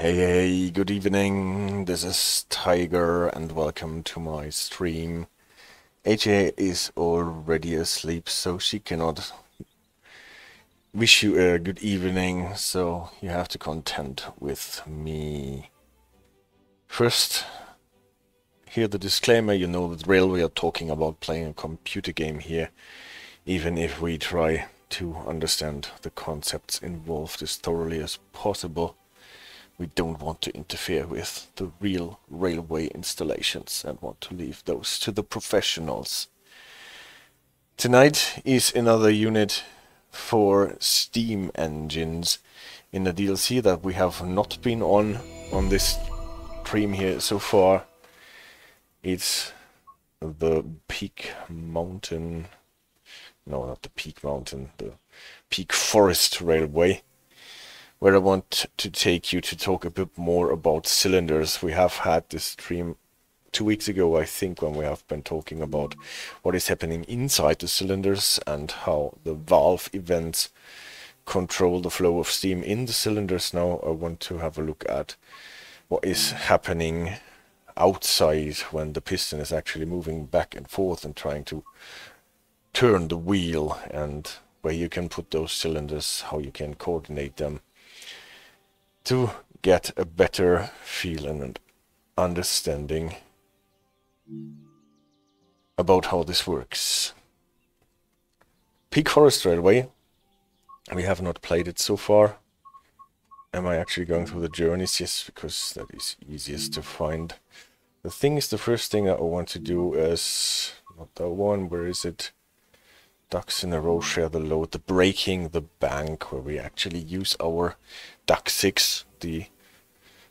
Hey, good evening. This is Tiger and welcome to my stream. AJ is already asleep, so she cannot wish you a good evening, so you have to contend with me. First, hear the disclaimer. You know the drill. We are talking about playing a computer game here, even if we try to understand the concepts involved as thoroughly as possible. We don't want to interfere with the real railway installations and want to leave those to the professionals. Tonight is another unit for steam engines in the DLC that we have not been on this stream here so far. It's the Peak Mountain, no, not the Peak Mountain, the Peak Forest Railway, where I want to take you to talk a bit more about cylinders. We have had this stream 2 weeks ago, I think, when we have been talking about what is happening inside the cylinders and how the valve events control the flow of steam in the cylinders. Now I want to have a look at what is happening outside when the piston is actually moving back and forth and trying to turn the wheel, and where you can put those cylinders, how you can coordinate them to get a better feel and understanding about how this works. Peak Forest Railway, we have not played it so far. Am I actually going through the journeys? Yes, because that is easiest to find. The thing is, the first thing that I want to do is, not that one, where is it? Ducks in a row share the load, the breaking the bank, where we actually use our Duck 6, the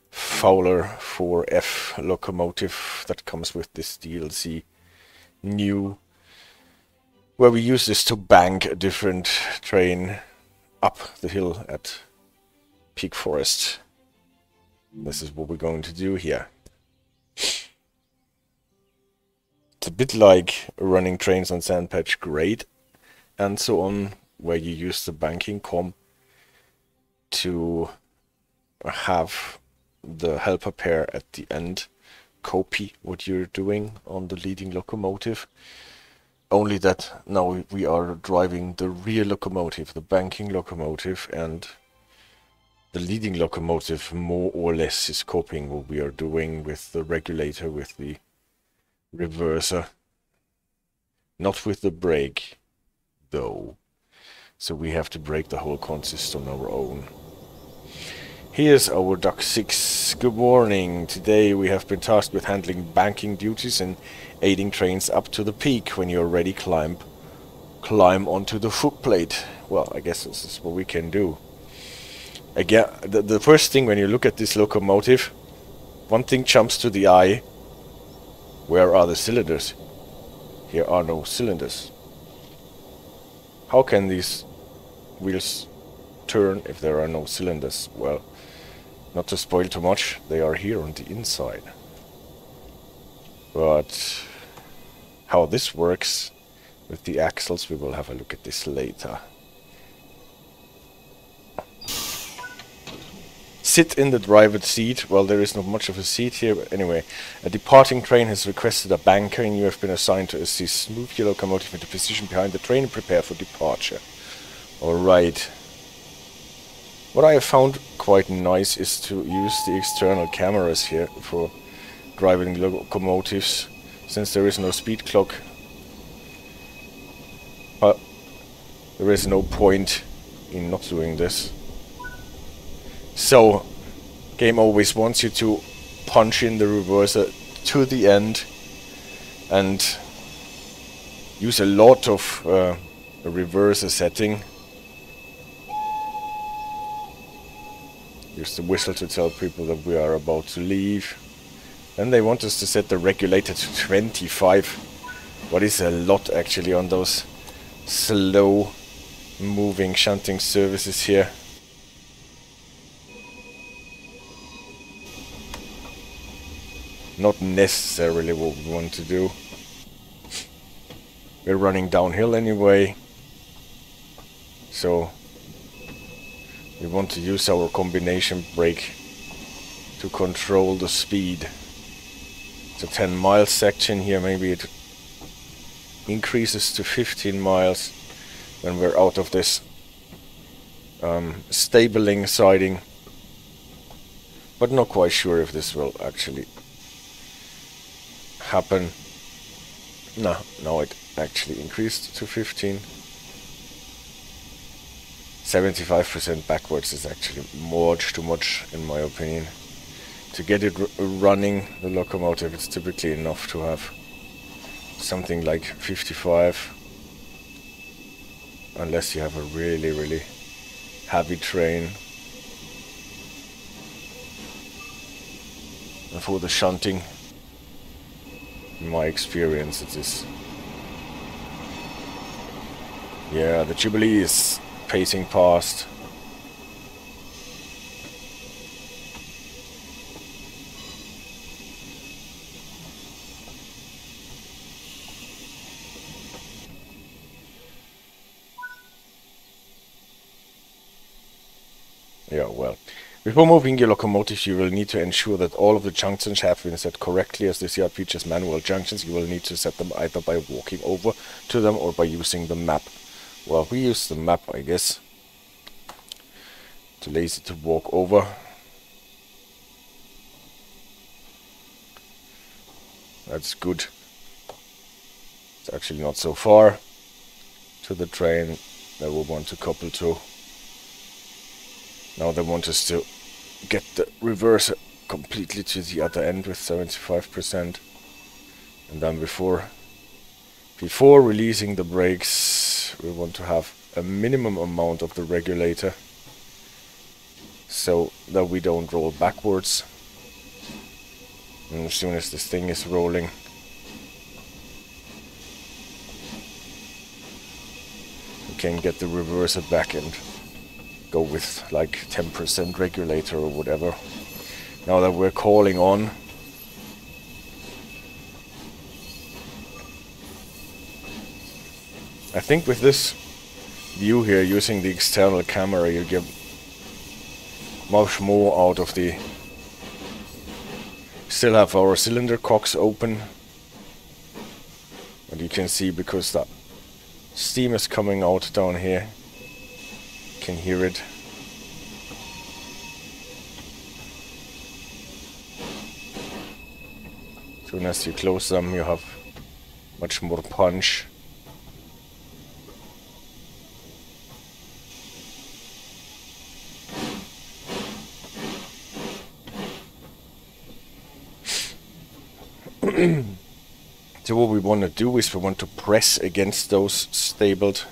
Fowler 4F locomotive that comes with this DLC new, where we use this to bank a different train up the hill at Peak Forest. This is what we're going to do here. It's a bit like running trains on Sandpatch Grade and so on, where you use the banking com to have the helper pair at the end copy what you're doing on the leading locomotive. Only that now we are driving the rear locomotive, the banking locomotive, and the leading locomotive more or less is copying what we are doing with the regulator, with the reverser. Not with the brake, though. So we have to break the whole consist on our own. Here's our Duck 6. Good morning. Today we have been tasked with handling banking duties and aiding trains up to the peak. When you're ready, climb onto the footplate. Well, I guess this is what we can do. Again, the first thing when you look at this locomotive, one thing jumps to the eye. Where are the cylinders? Here are no cylinders. How can these wheels turn if there are no cylinders? Well, not to spoil too much, they are here on the inside. But how this works with the axles, we will have a look at this later. Sit in the driver's seat. Well, there is not much of a seat here, but anyway. A departing train has requested a banker and you have been assigned to assist. Move your locomotive into position behind the train and prepare for departure. Alright. What I have found quite nice is to use the external cameras here for driving locomotives, since there is no speed clock. There is no point in not doing this. So, game always wants you to punch in the reverser to the end and use a lot of a reverser setting. Use the whistle to tell people that we are about to leave. Then they want us to set the regulator to 25. What is a lot actually on those slow moving shunting services here. Not necessarily what we want to do. We're running downhill anyway, so we want to use our combination brake to control the speed. It's a 10-mile section here, maybe it increases to 15 miles when we're out of this stabling siding, but not quite sure if this will actually happen. No, it actually increased to 15. 75% backwards is actually much too much in my opinion. To get it running, the locomotive, it's typically enough to have something like 55, unless you have a really heavy train. And for the shunting, in my experience, it is. Yeah, the Jubilee is pacing past. Yeah, well, before moving your locomotives, you will need to ensure that all of the junctions have been set correctly. As this yard features manual junctions, you will need to set them either by walking over to them or by using the map. Well, we use the map, I guess. Too lazy to walk over. That's good. It's actually not so far to the train that we want to couple to. Now they want us to get the reverser completely to the other end with 75%. And then before releasing the brakes, we want to have a minimum amount of the regulator so that we don't roll backwards. And as soon as this thing is rolling, we can get the reverser back and go with like 10% regulator or whatever. Now that we're calling on, I think with this view here, using the external camera, you get much more out of the... Still have our cylinder cocks open, and you can see because that steam is coming out down here. Can hear it. As soon as you close them, you have much more punch. So what we want to do is we want to press against those stabled.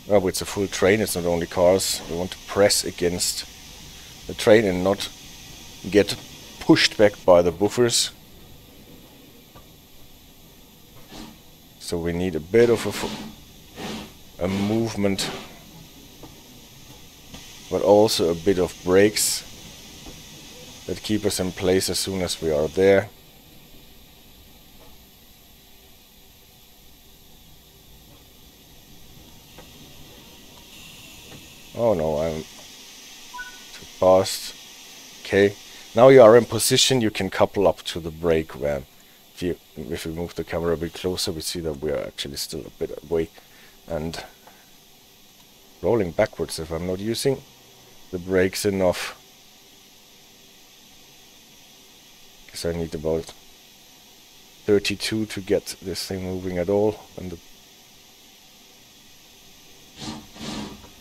Well, it's a full train, it's not only cars. We want to press against the train and not get pushed back by the buffers. So we need a bit of a movement, but also a bit of brakes that keep us in place as soon as we are there. Oh no, I'm too fast. Okay, now you are in position, you can couple up to the brake van. If we move the camera a bit closer, we see that we are actually still a bit away and rolling backwards if I'm not using the brakes enough. Because I need about 32 to get this thing moving at all. And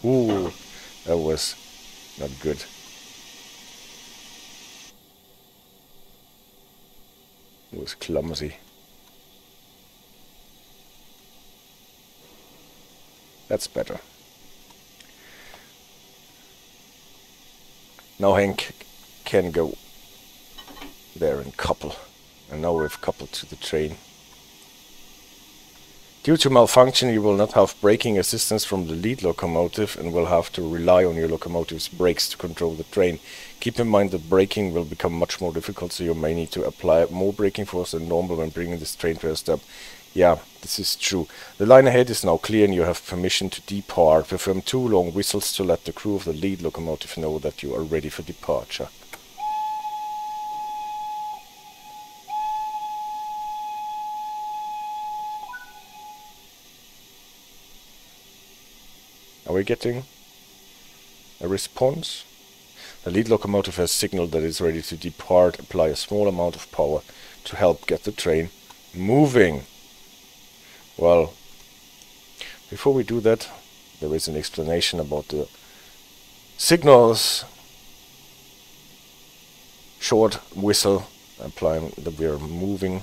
ooh, that was not good. It was clumsy. That's better. Now Hank can go there and couple. And now we've coupled to the train. Due to malfunction, you will not have braking assistance from the lead locomotive and will have to rely on your locomotive's brakes to control the train. Keep in mind that braking will become much more difficult, so you may need to apply more braking force than normal when bringing this train to a stop. Yeah, this is true. The line ahead is now clear and you have permission to depart. Perform 2 long whistles to let the crew of the lead locomotive know that you are ready for departure. Are we getting a response? The lead locomotive has signaled that it's ready to depart. Apply a small amount of power to help get the train moving. Well, before we do that, there is an explanation about the signals. Short whistle, implying that we are moving.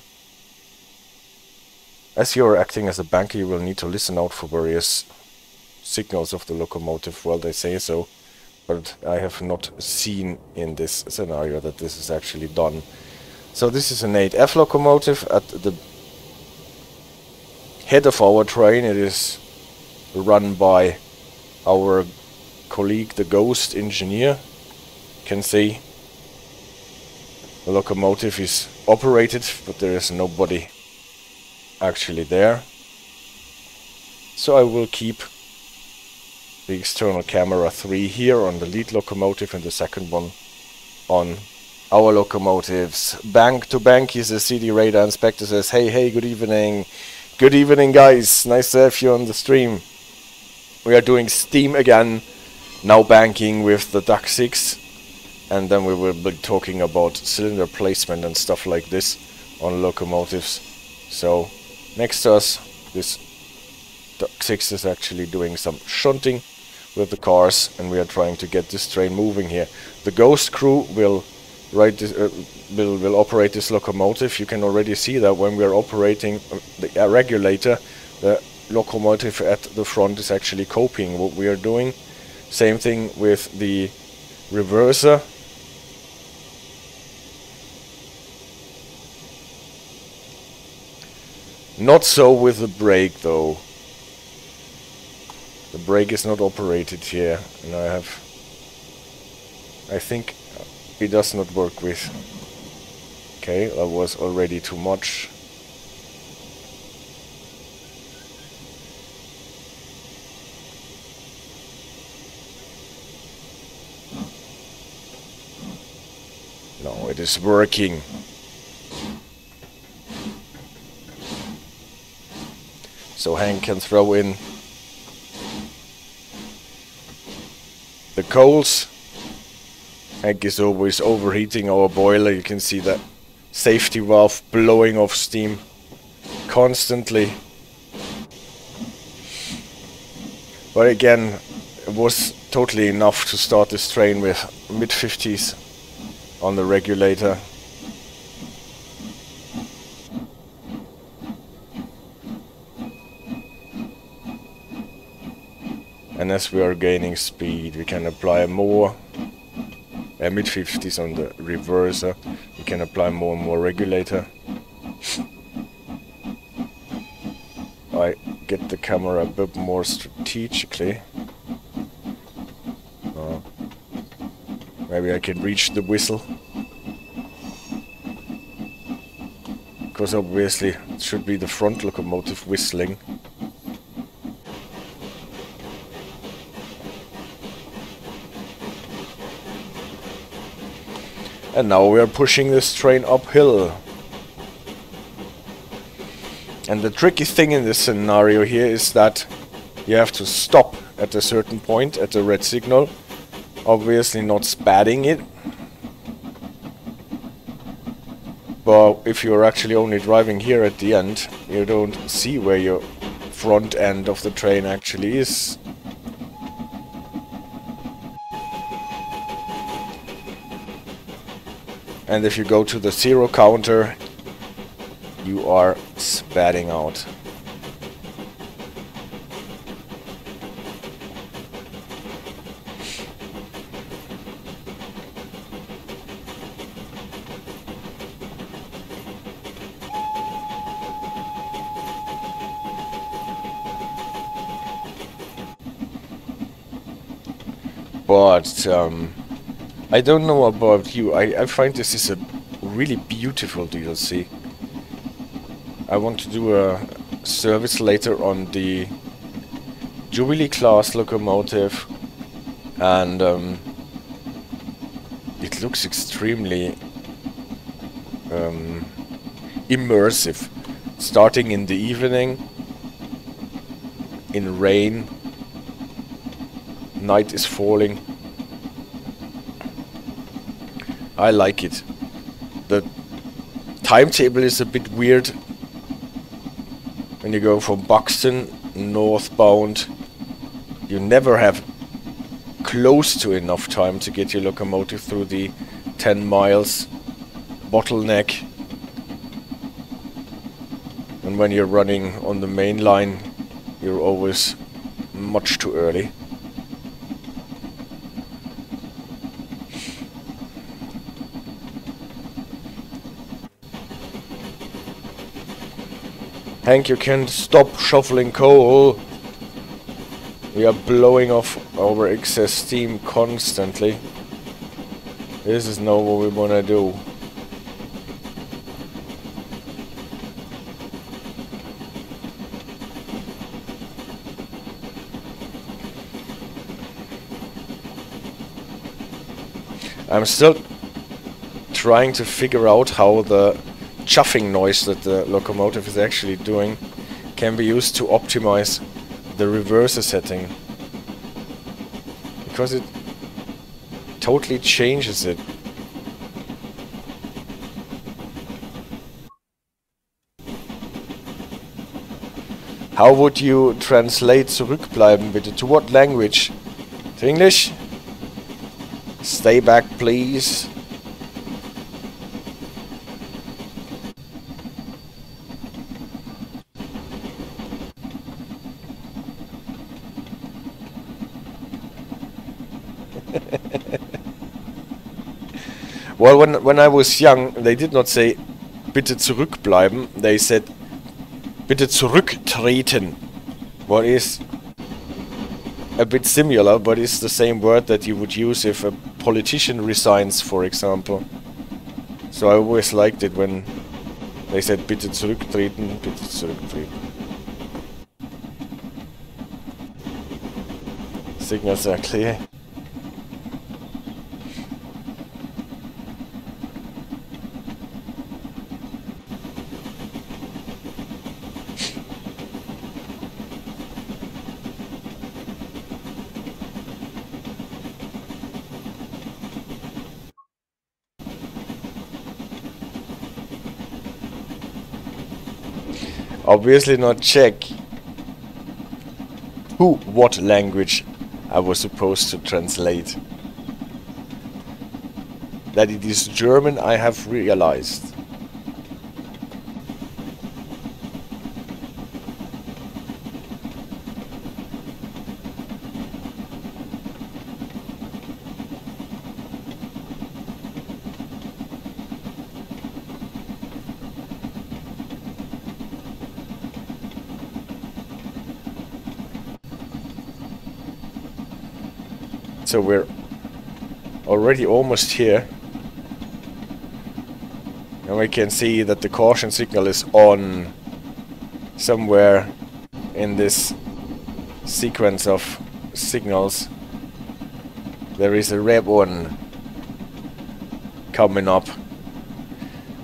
As you are acting as a banker, you will need to listen out for various signals of the locomotive. Well, they say so, but I have not seen in this scenario that this is actually done. So this is an 8F locomotive. At the head of our train, it is run by our colleague, the ghost engineer. You can see the locomotive is operated, but there is nobody actually there. So I will keep the external camera 3 here on the lead locomotive and the second one on our locomotives. Bank to bank, he's a CD radar inspector, says, hey, good evening. Good evening, guys. Nice to have you on the stream. We are doing steam again, now banking with the Duck 6. And then we will be talking about cylinder placement and stuff like this on locomotives. So next to us, this Duck 6 is actually doing some shunting with the cars, and we are trying to get this train moving here. The ghost crew will operate this locomotive. You can already see that when we are operating the regulator, the locomotive at the front is actually copying what we are doing. Same thing with the reverser. Not so with the brake though. The brake is not operated here, and I think it does not work with. Okay, that was already too much. No, it is working. So Hank can throw in the coals. Hank is always overheating our boiler. You can see that safety valve blowing off steam constantly. But again, it was totally enough to start this train with mid-50s on the regulator. And as we are gaining speed, we can apply more mid-50s on the reverser. We can apply more and more regulator. I get the camera a bit more strategically. Maybe I can reach the whistle. Because obviously it should be the front locomotive whistling. And now we are pushing this train uphill. And the tricky thing in this scenario here is that you have to stop at a certain point at the red signal. Obviously not spatting it. But if you're actually only driving here at the end, you don't see where your front end of the train actually is. And if you go to the 0 counter, you are spatting out. But I don't know about you. I find this is a really beautiful DLC. I want to do a service later on the Jubilee Class locomotive, and it looks extremely immersive. Starting in the evening, in rain, Night is falling. I like it. The timetable is a bit weird. When you go from Buxton northbound, you never have close to enough time to get your locomotive through the 10 miles bottleneck. And when you're running on the main line, you're always much too early. Hank, you can stop shoveling coal. We are blowing off our excess steam constantly. This is not what we wanna do. I'm still trying to figure out how the chuffing noise that the locomotive is actually doing can be used to optimize the reverser setting, because it totally changes it. How would you translate zurückbleiben bitte? To what language? To English? Stay back, please. Well, when I was young, they did not say bitte zurückbleiben. They said bitte zurücktreten. What is a bit similar, but it's the same word that you would use if a politician resigns, for example. So I always liked it when they said bitte zurücktreten, bitte zurücktreten. Signals are clear. Obviously not Czech. What language I was supposed to translate? That it is German, I have realized. So we're already almost here. And we can see that the caution signal is on somewhere in this sequence of signals. There is a red one coming up.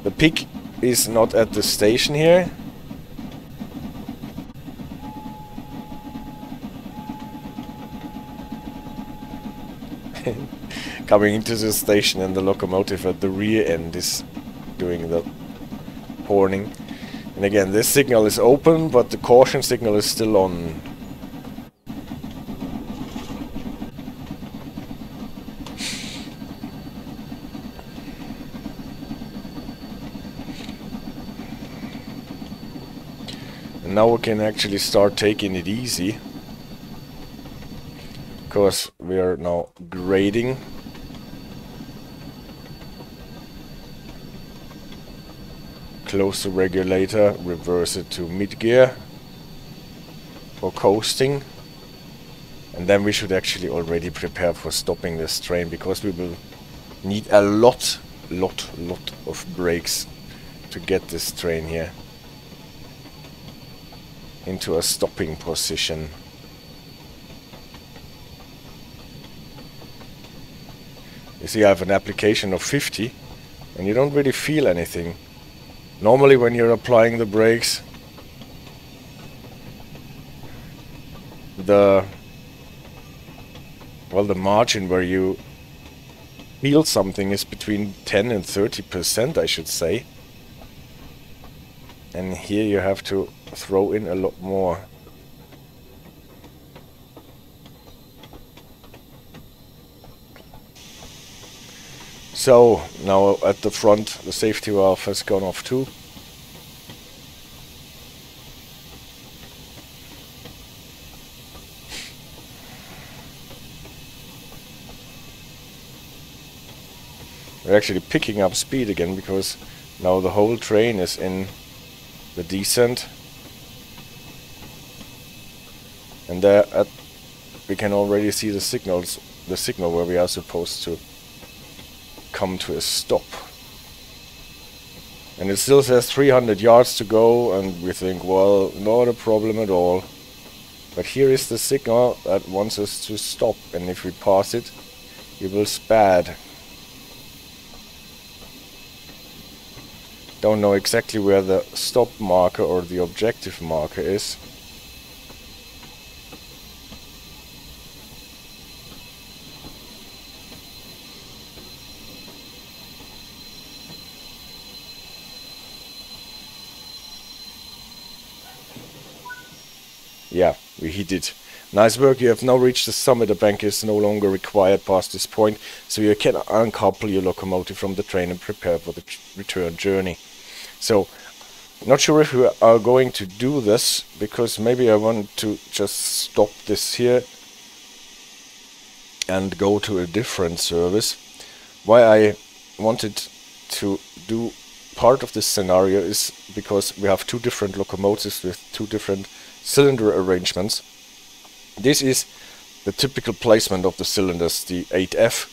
The peak is not at the station here. Coming into the station, and the locomotive at the rear end is doing the horning. And again, this signal is open, but the caution signal is still on. And now we can actually start taking it easy, because we are now grading. Close the regulator, reverse it to mid-gear for coasting, and then we should actually already prepare for stopping this train, because we will need a lot of brakes to get this train here into a stopping position. You see, I have an application of 50 and you don't really feel anything. Normally when you're applying the brakes, well, the margin where you feel something is between 10 and 30%, I should say. And here you have to throw in a lot more. So, now at the front, the safety valve has gone off too. We're actually picking up speed again because now the whole train is in the descent. And there we can already see the signal where we are supposed to come to a stop. And it still says 300 yards to go, and we think, well, not a problem at all. But here is the signal that wants us to stop, and if we pass it, it will spad. Don't know exactly where the stop marker or the objective marker is. Yeah, we hit it. Nice work, you have now reached the summit. A bank is no longer required past this point, so you can uncouple your locomotive from the train and prepare for the return journey. So, not sure if we are going to do this, because maybe I want to just stop this here and go to a different service. Why I wanted to do part of this scenario is because we have two different locomotives with two different cylinder arrangements. This is the typical placement of the cylinders, the 8F.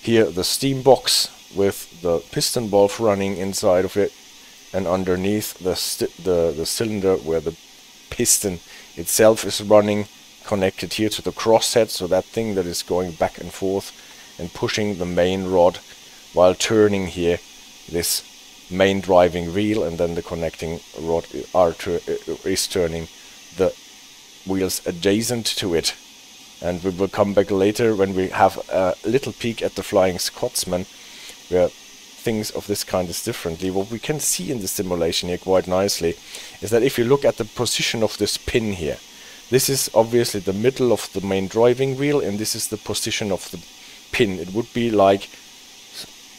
Here the steam box with the piston valve running inside of it, and underneath the cylinder where the piston itself is running, connected here to the crosshead, so that thing that is going back and forth and pushing the main rod while turning here this main driving wheel, and then the connecting rod is turning the wheels adjacent to it. And we will come back later when we have a little peek at the Flying Scotsman, where things of this kind is differently. What we can see in the simulation here quite nicely is that if you look at the position of this pin here, this is obviously the middle of the main driving wheel, and this is the position of the pin. It would be like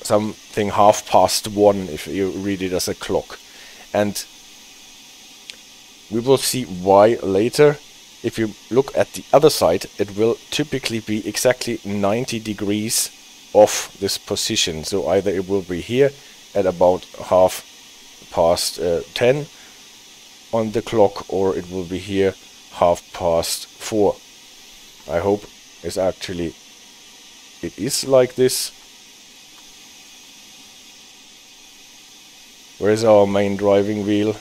something 1:30 if you read it as a clock. And we will see why later. If you look at the other side, it will typically be exactly 90 degrees off this position. So either it will be here at about 10:30 on the clock, or it will be here 4:30. I hope it is like this. Where is our main driving wheel?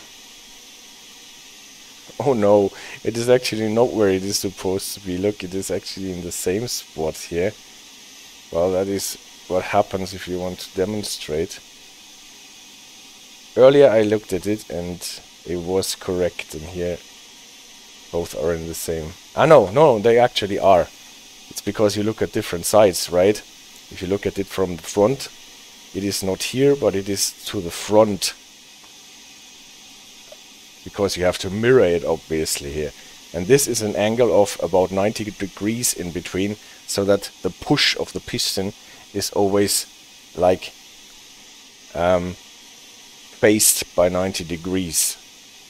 Oh no, it is actually not where it is supposed to be. Look, it is actually in the same spot here. Well, that is what happens if you want to demonstrate. Earlier I looked at it and it was correct, and here both are in the same. No, they actually are. It's because you look at different sides, right? If you look at it from the front, it is not here, but it is to the front. Because you have to mirror it obviously here. And this is an angle of about 90 degrees in between, so that the push of the piston is always like faced by 90 degrees.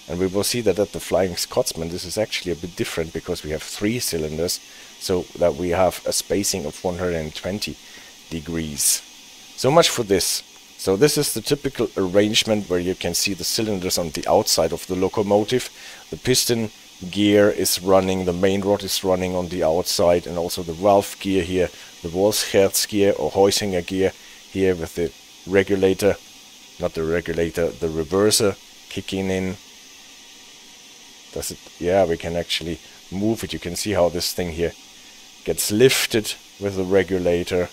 And we will see that at the Flying Scotsman this is actually a bit different, because we have 3 cylinders, so that we have a spacing of 120 degrees. So much for this. So this is the typical arrangement where you can see the cylinders on the outside of the locomotive. The piston gear is running, the main rod is running on the outside, and also the valve gear here, the Wolfsherz gear or Heusinger gear here with the regulator, not the regulator, the reverser kicking in. Does it? Yeah, we can actually move it. You can see how this thing here gets lifted with the regulator,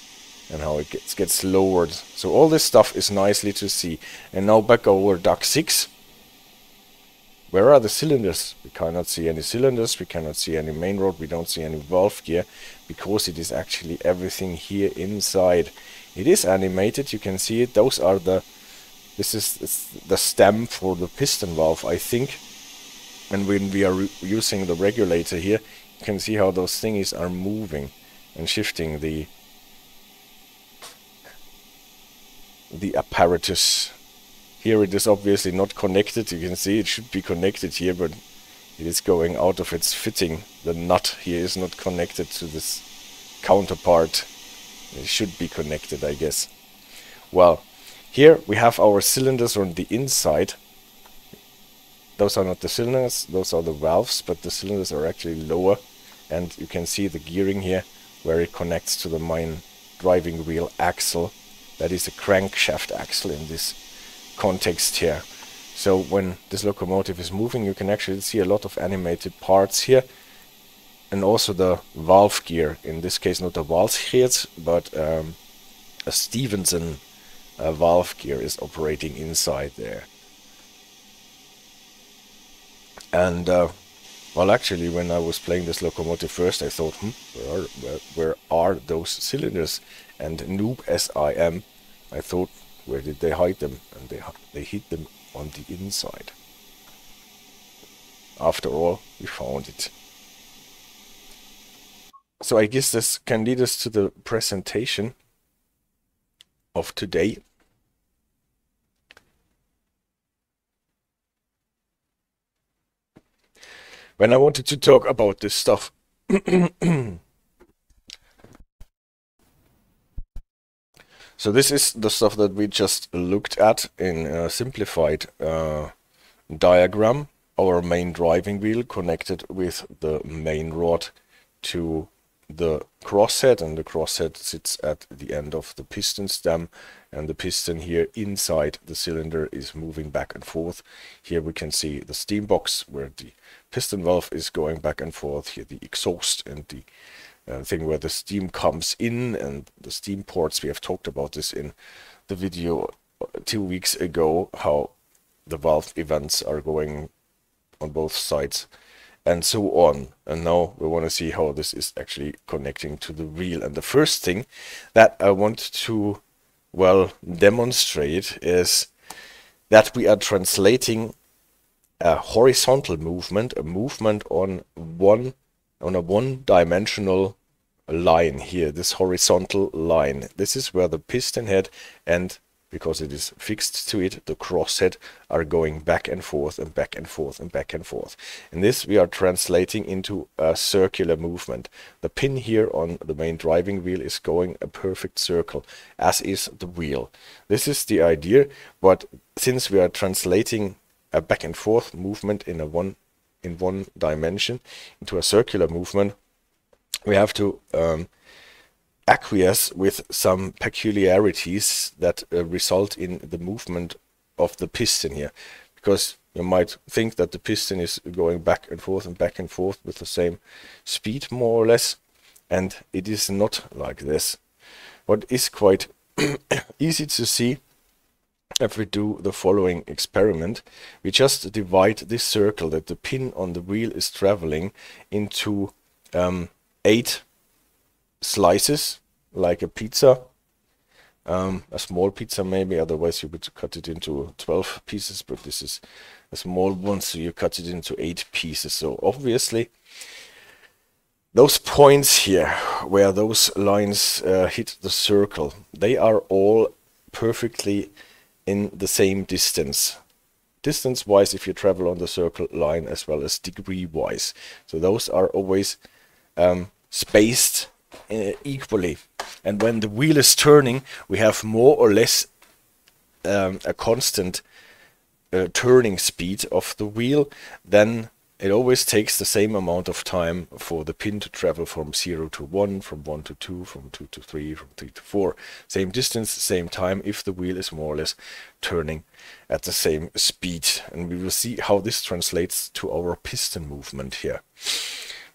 and how it gets lowered. So all this stuff is nicely to see. And now back over Duck 6. Where are the cylinders? We cannot see any cylinders, we cannot see any main rod, we don't see any valve gear, because it is actually everything here inside. It is animated, you can see it. Those are this is the stem for the piston valve, I think. And when we are using the regulator here, you can see how those thingies are moving and shifting the apparatus. Here it is obviously not connected. You can see it should be connected here, but it is going out of its fitting. The nut here is not connected to this counterpart. It should be connected, I guess. Well, here we have our cylinders on the inside. Those are not the cylinders, those are the valves, but the cylinders are actually lower. And you can see the gearing here, where it connects to the main driving wheel axle. That is a crankshaft axle in this context here. So when this locomotive is moving, you can actually see a lot of animated parts here, and also the valve gear. In this case, not a Walsgears, but a Stevenson valve gear is operating inside there. And well, actually, when I was playing this locomotive first, I thought, where are those cylinders? And noob as I am, I thought, where did they hide them? And they hid them on the inside. After all, we found it. So I guess this can lead us to the presentation of today. When I wanted to talk about this stuff, so this is the stuff that we just looked at in a simplified diagram. Our main driving wheel connected with the main rod to the crosshead, and the crosshead sits at the end of the piston stem, and the piston here inside the cylinder is moving back and forth. Here we can see the steam box where the piston valve is going back and forth. Here the exhaust and the thing where the steam comes in, and the steam ports. We have talked about this in the video 2 weeks ago, how the valve events are going on both sides and so on. And now we want to see how this is actually connecting to the wheel. And the first thing that I want to, well, demonstrate is that we are translating a horizontal movement, a movement on a one-dimensional line here, this horizontal line. This is where the piston head and, because it is fixed to it, the crosshead are going back and forth and back and forth and back and forth. And this we are translating into a circular movement. The pin here on the main driving wheel is going a perfect circle, as is the wheel. This is the idea, but since we are translating a back and forth movement in one dimension into a circular movement, we have to acquiesce with some peculiarities that result in the movement of the piston here, because you might think that the piston is going back and forth with the same speed more or less, and it is not like this. What is quite easy to see, if we do the following experiment, we just divide this circle that the pin on the wheel is traveling into 8 slices, like a pizza, a small pizza maybe, otherwise you would cut it into 12 pieces, but this is a small one, so you cut it into 8 pieces. So obviously those points here where those lines hit the circle, they are all perfectly in the same distance wise, if you travel on the circle line, as well as degree wise. So those are always spaced equally, and when the wheel is turning, we have more or less a constant turning speed of the wheel. Then it always takes the same amount of time for the pin to travel from 0 to 1, from 1 to 2, from 2 to 3, from 3 to 4. Same distance, same time, if the wheel is more or less turning at the same speed. And we will see how this translates to our piston movement here.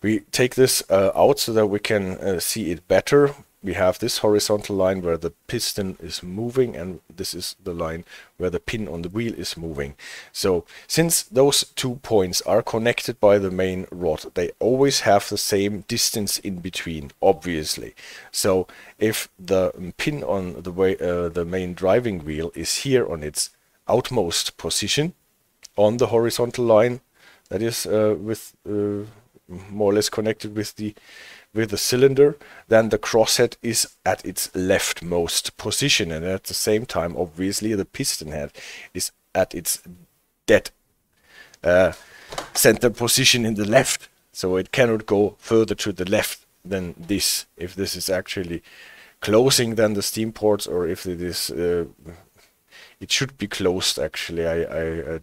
We take this out so that we can see it better. we have this horizontal line where the piston is moving, and this is the line where the pin on the wheel is moving. So since those 2 points are connected by the main rod, they always have the same distance in between, obviously. So if the pin on the main driving wheel is here on its outmost position on the horizontal line, that is more or less connected with the cylinder, then the crosshead is at its leftmost position, and at the same time, obviously, the piston head is at its dead center position in the left, so it cannot go further to the left than this. If this is actually closing then the steam ports, or if it is it should be closed. Actually, I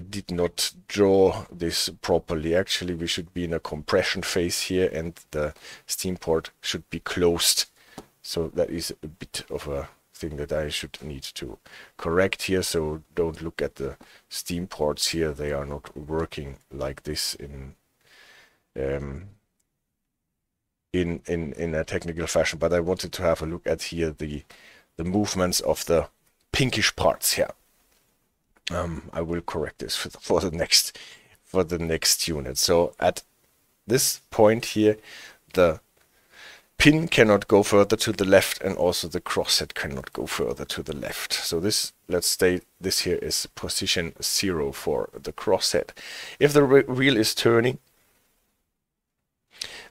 did not draw this properly. Actually, we should be in a compression phase here, and the steam port should be closed. So that is a bit of a thing that I should need to correct here. So don't look at the steam ports here. They are not working like this in a technical fashion. But I wanted to have a look at here the movements of the pinkish parts here. I will correct this for the next unit. So at this point here, the pin cannot go further to the left, and also the crosshead cannot go further to the left. So this, let's say this here is position 0 for the crosshead. If the wheel is turning,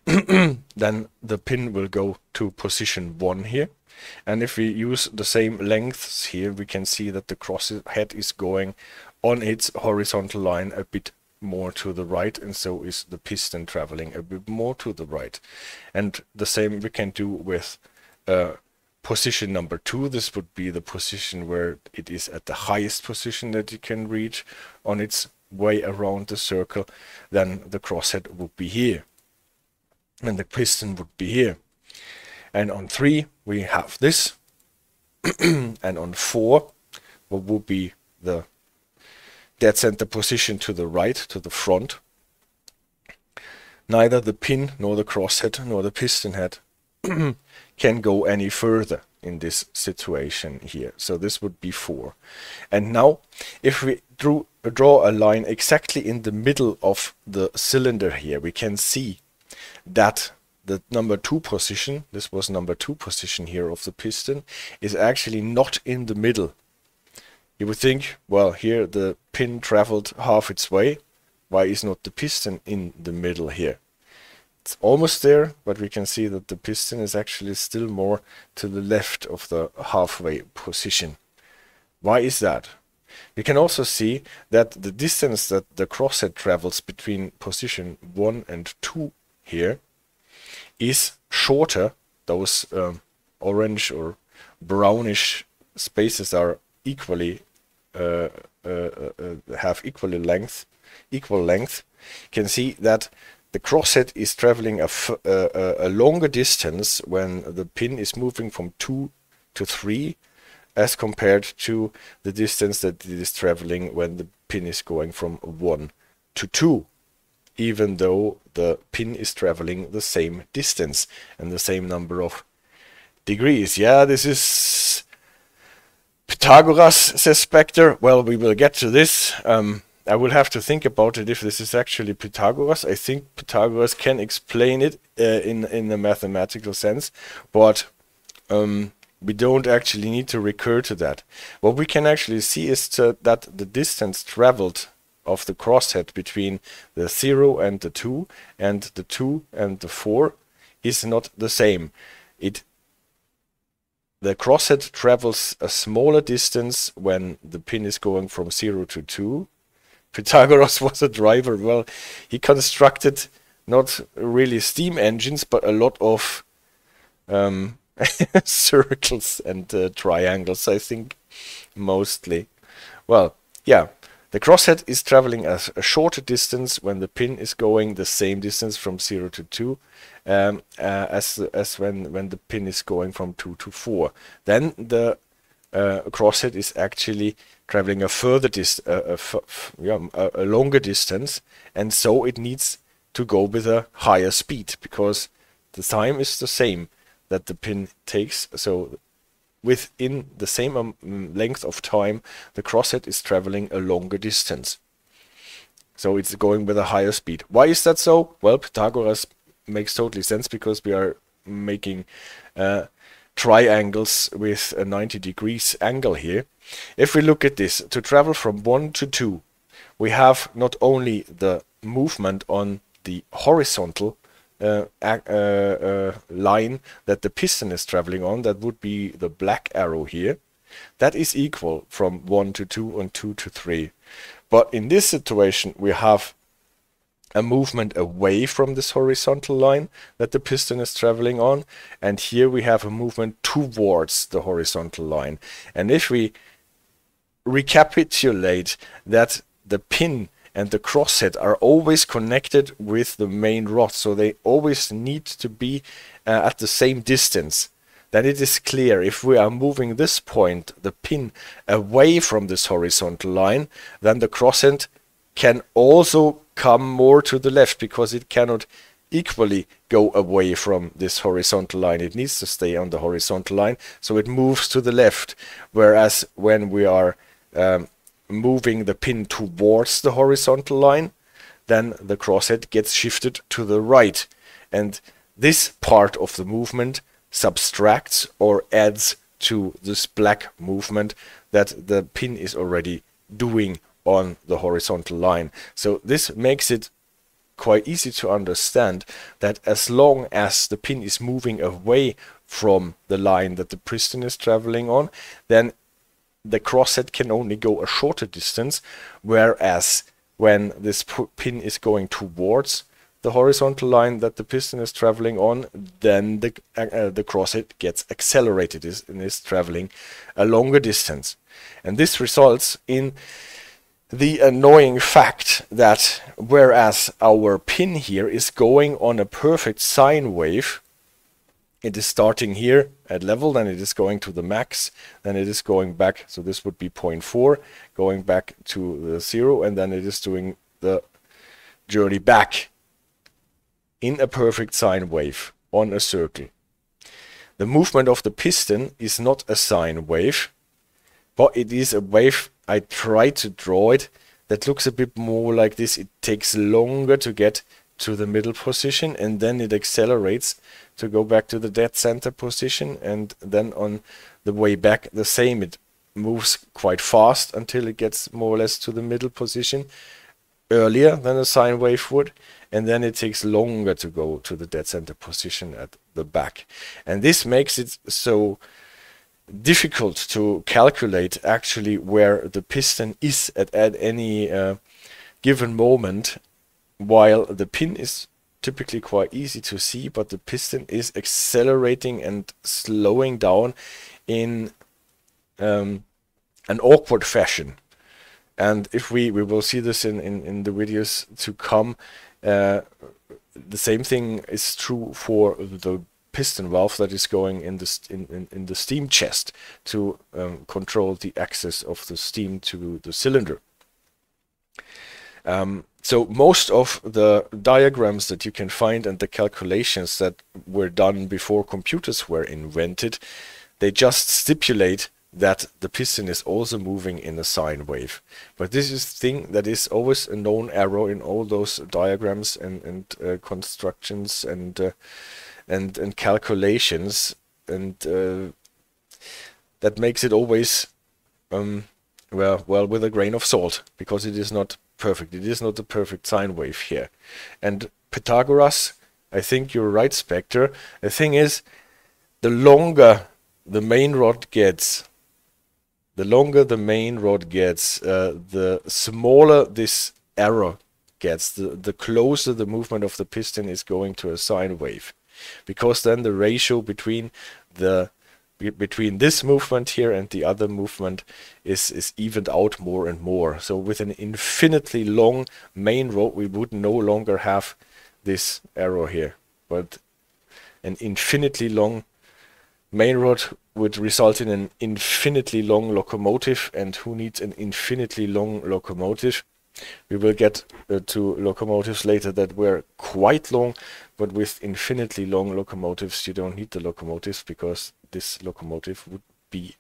then the pin will go to position 1 here. And if we use the same lengths here, we can see that the crosshead is going on its horizontal line a bit more to the right, and so is the piston traveling a bit more to the right. And the same we can do with position number 2. This would be the position where it is at the highest position that you can reach on its way around the circle. Then the crosshead would be here, and the piston would be here. And on 3 we have this, and on 4 what would be the dead center position to the right, to the front. Neither the pin nor the crosshead nor the piston head can go any further in this situation here. So this would be 4. And now if we draw a line exactly in the middle of the cylinder here, we can see that the number 2 position, this was number 2 position here of the piston, is actually not in the middle. You would think, well, here the pin traveled half its way. Why is not the piston in the middle here? It's almost there, but we can see that the piston is actually still more to the left of the halfway position. Why is that? We can also see that the distance that the crosshead travels between position 1 and 2 here is shorter. Those orange or brownish spaces are equally have equal length. You can see that the crosshead is traveling a longer distance when the pin is moving from 2 to 3 as compared to the distance that it is traveling when the pin is going from 1 to 2. Even though the pin is traveling the same distance and the same number of degrees. Yeah, this is Pythagoras, says Spectre. Well, we will get to this. I will have to think about it if this is actually Pythagoras. I think Pythagoras can explain it in a mathematical sense, but we don't actually need to recur to that. What we can actually see is that the distance traveled of the crosshead between the 0 and the 2 and the 2 and the 4 is not the same. The crosshead travels a smaller distance when the pin is going from 0 to 2. Pythagoras was a driver. Well, he constructed not really steam engines, but a lot of circles and triangles, I think, mostly. Well, yeah. The crosshead is traveling a shorter distance when the pin is going the same distance from 0 to 2 as when the pin is going from 2 to 4. Then the crosshead is actually traveling a further a longer distance, and so it needs to go with a higher speed, because the time is the same that the pin takes. So within the same length of time, the crosshead is traveling a longer distance. So it's going with a higher speed. Why is that so? Well, Pythagoras makes totally sense, because we are making triangles with a 90 degrees angle here. If we look at this, to travel from 1 to 2, we have not only the movement on the horizontal line that the piston is traveling on, that would be the black arrow here. That is equal from 1 to 2 and 2 to 3. But in this situation, we have a movement away from this horizontal line that the piston is traveling on, and here we have a movement towards the horizontal line. And if we recapitulate that the pin and the crosshead are always connected with the main rod, so they always need to be at the same distance, then it is clear if we are moving this point, the pin, away from this horizontal line, then the crosshead can also come more to the left, because it cannot equally go away from this horizontal line. It needs to stay on the horizontal line, so it moves to the left. Whereas when we are moving the pin towards the horizontal line, then the crosshead gets shifted to the right, and this part of the movement subtracts or adds to this black movement that the pin is already doing on the horizontal line. So this makes it quite easy to understand that as long as the pin is moving away from the line that the piston is traveling on, then the crosshead can only go a shorter distance, whereas when this pin is going towards the horizontal line that the piston is traveling on, then the crosshead gets accelerated and is traveling a longer distance. And this results in the annoying fact that whereas our pin here is going on a perfect sine wave, it is starting here at level, then it is going to the max, then it is going back, so this would be 0.4, going back to the 0, and then it is doing the journey back in a perfect sine wave on a circle. The movement of the piston is not a sine wave, but it is a wave. I tried to draw it that looks a bit more like this. It takes longer to get to the middle position, and then it accelerates to go back to the dead center position, and then on the way back the same. It moves quite fast until it gets more or less to the middle position earlier than a sine wave would, and then it takes longer to go to the dead center position at the back. And this makes it so difficult to calculate actually where the piston is at any given moment, while the pin is typically quite easy to see, but the piston is accelerating and slowing down in an awkward fashion. And if we will see this in the videos to come, the same thing is true for the piston valve that is going in the steam chest to control the access of the steam to the cylinder. So most of the diagrams that you can find and the calculations that were done before computers were invented, they just stipulate that the piston is also moving in a sine wave. But this is the thing that is always a known error in all those diagrams and constructions and calculations, and that makes it always well with a grain of salt, because it is not perfect. It is not the perfect sine wave here. And Pythagoras, I think you're right, Spectre. The thing is, the longer the main rod gets, the smaller this error gets, the closer the movement of the piston is going to a sine wave, because then the ratio between this movement here and the other movement is evened out more and more. So with an infinitely long main rod, we would no longer have this error here, but an infinitely long main rod would result in an infinitely long locomotive, and who needs an infinitely long locomotive? We will get to locomotives later that were quite long, but with infinitely long locomotives, you don't need the locomotives because this locomotive would be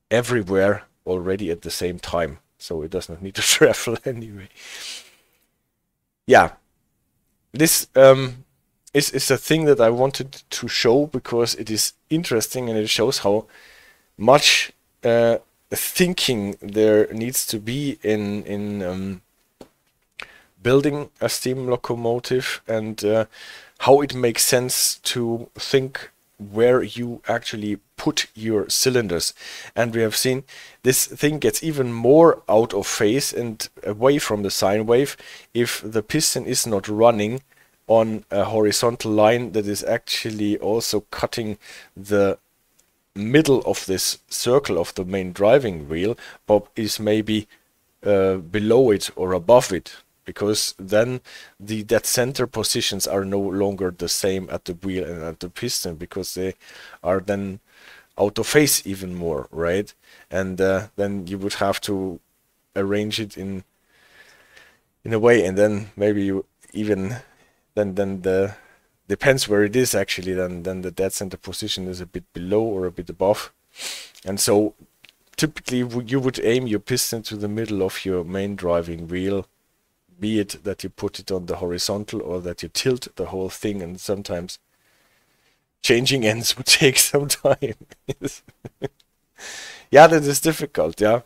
everywhere already at the same time. So it does not need to travel anyway. Yeah, this is a thing that I wanted to show because it is interesting and it shows how much thinking there needs to be in building a steam locomotive, and how it makes sense to think where you actually put your cylinders. And we have seen this thing gets even more out of phase and away from the sine wave if the piston is not running on a horizontal line that is actually also cutting the middle of this circle of the main driving wheel, but is maybe below it or above it, because then the dead center positions are no longer the same at the wheel and at the piston, because they are then out of phase even more, right? And then you would have to arrange it in a way, and then maybe you even then the depends where it is actually, then the dead center position is a bit below or a bit above. And so typically you would aim your piston to the middle of your main driving wheel, be it that you put it on the horizontal or that you tilt the whole thing, and sometimes changing ends would take some time. Yeah, that is difficult, yeah.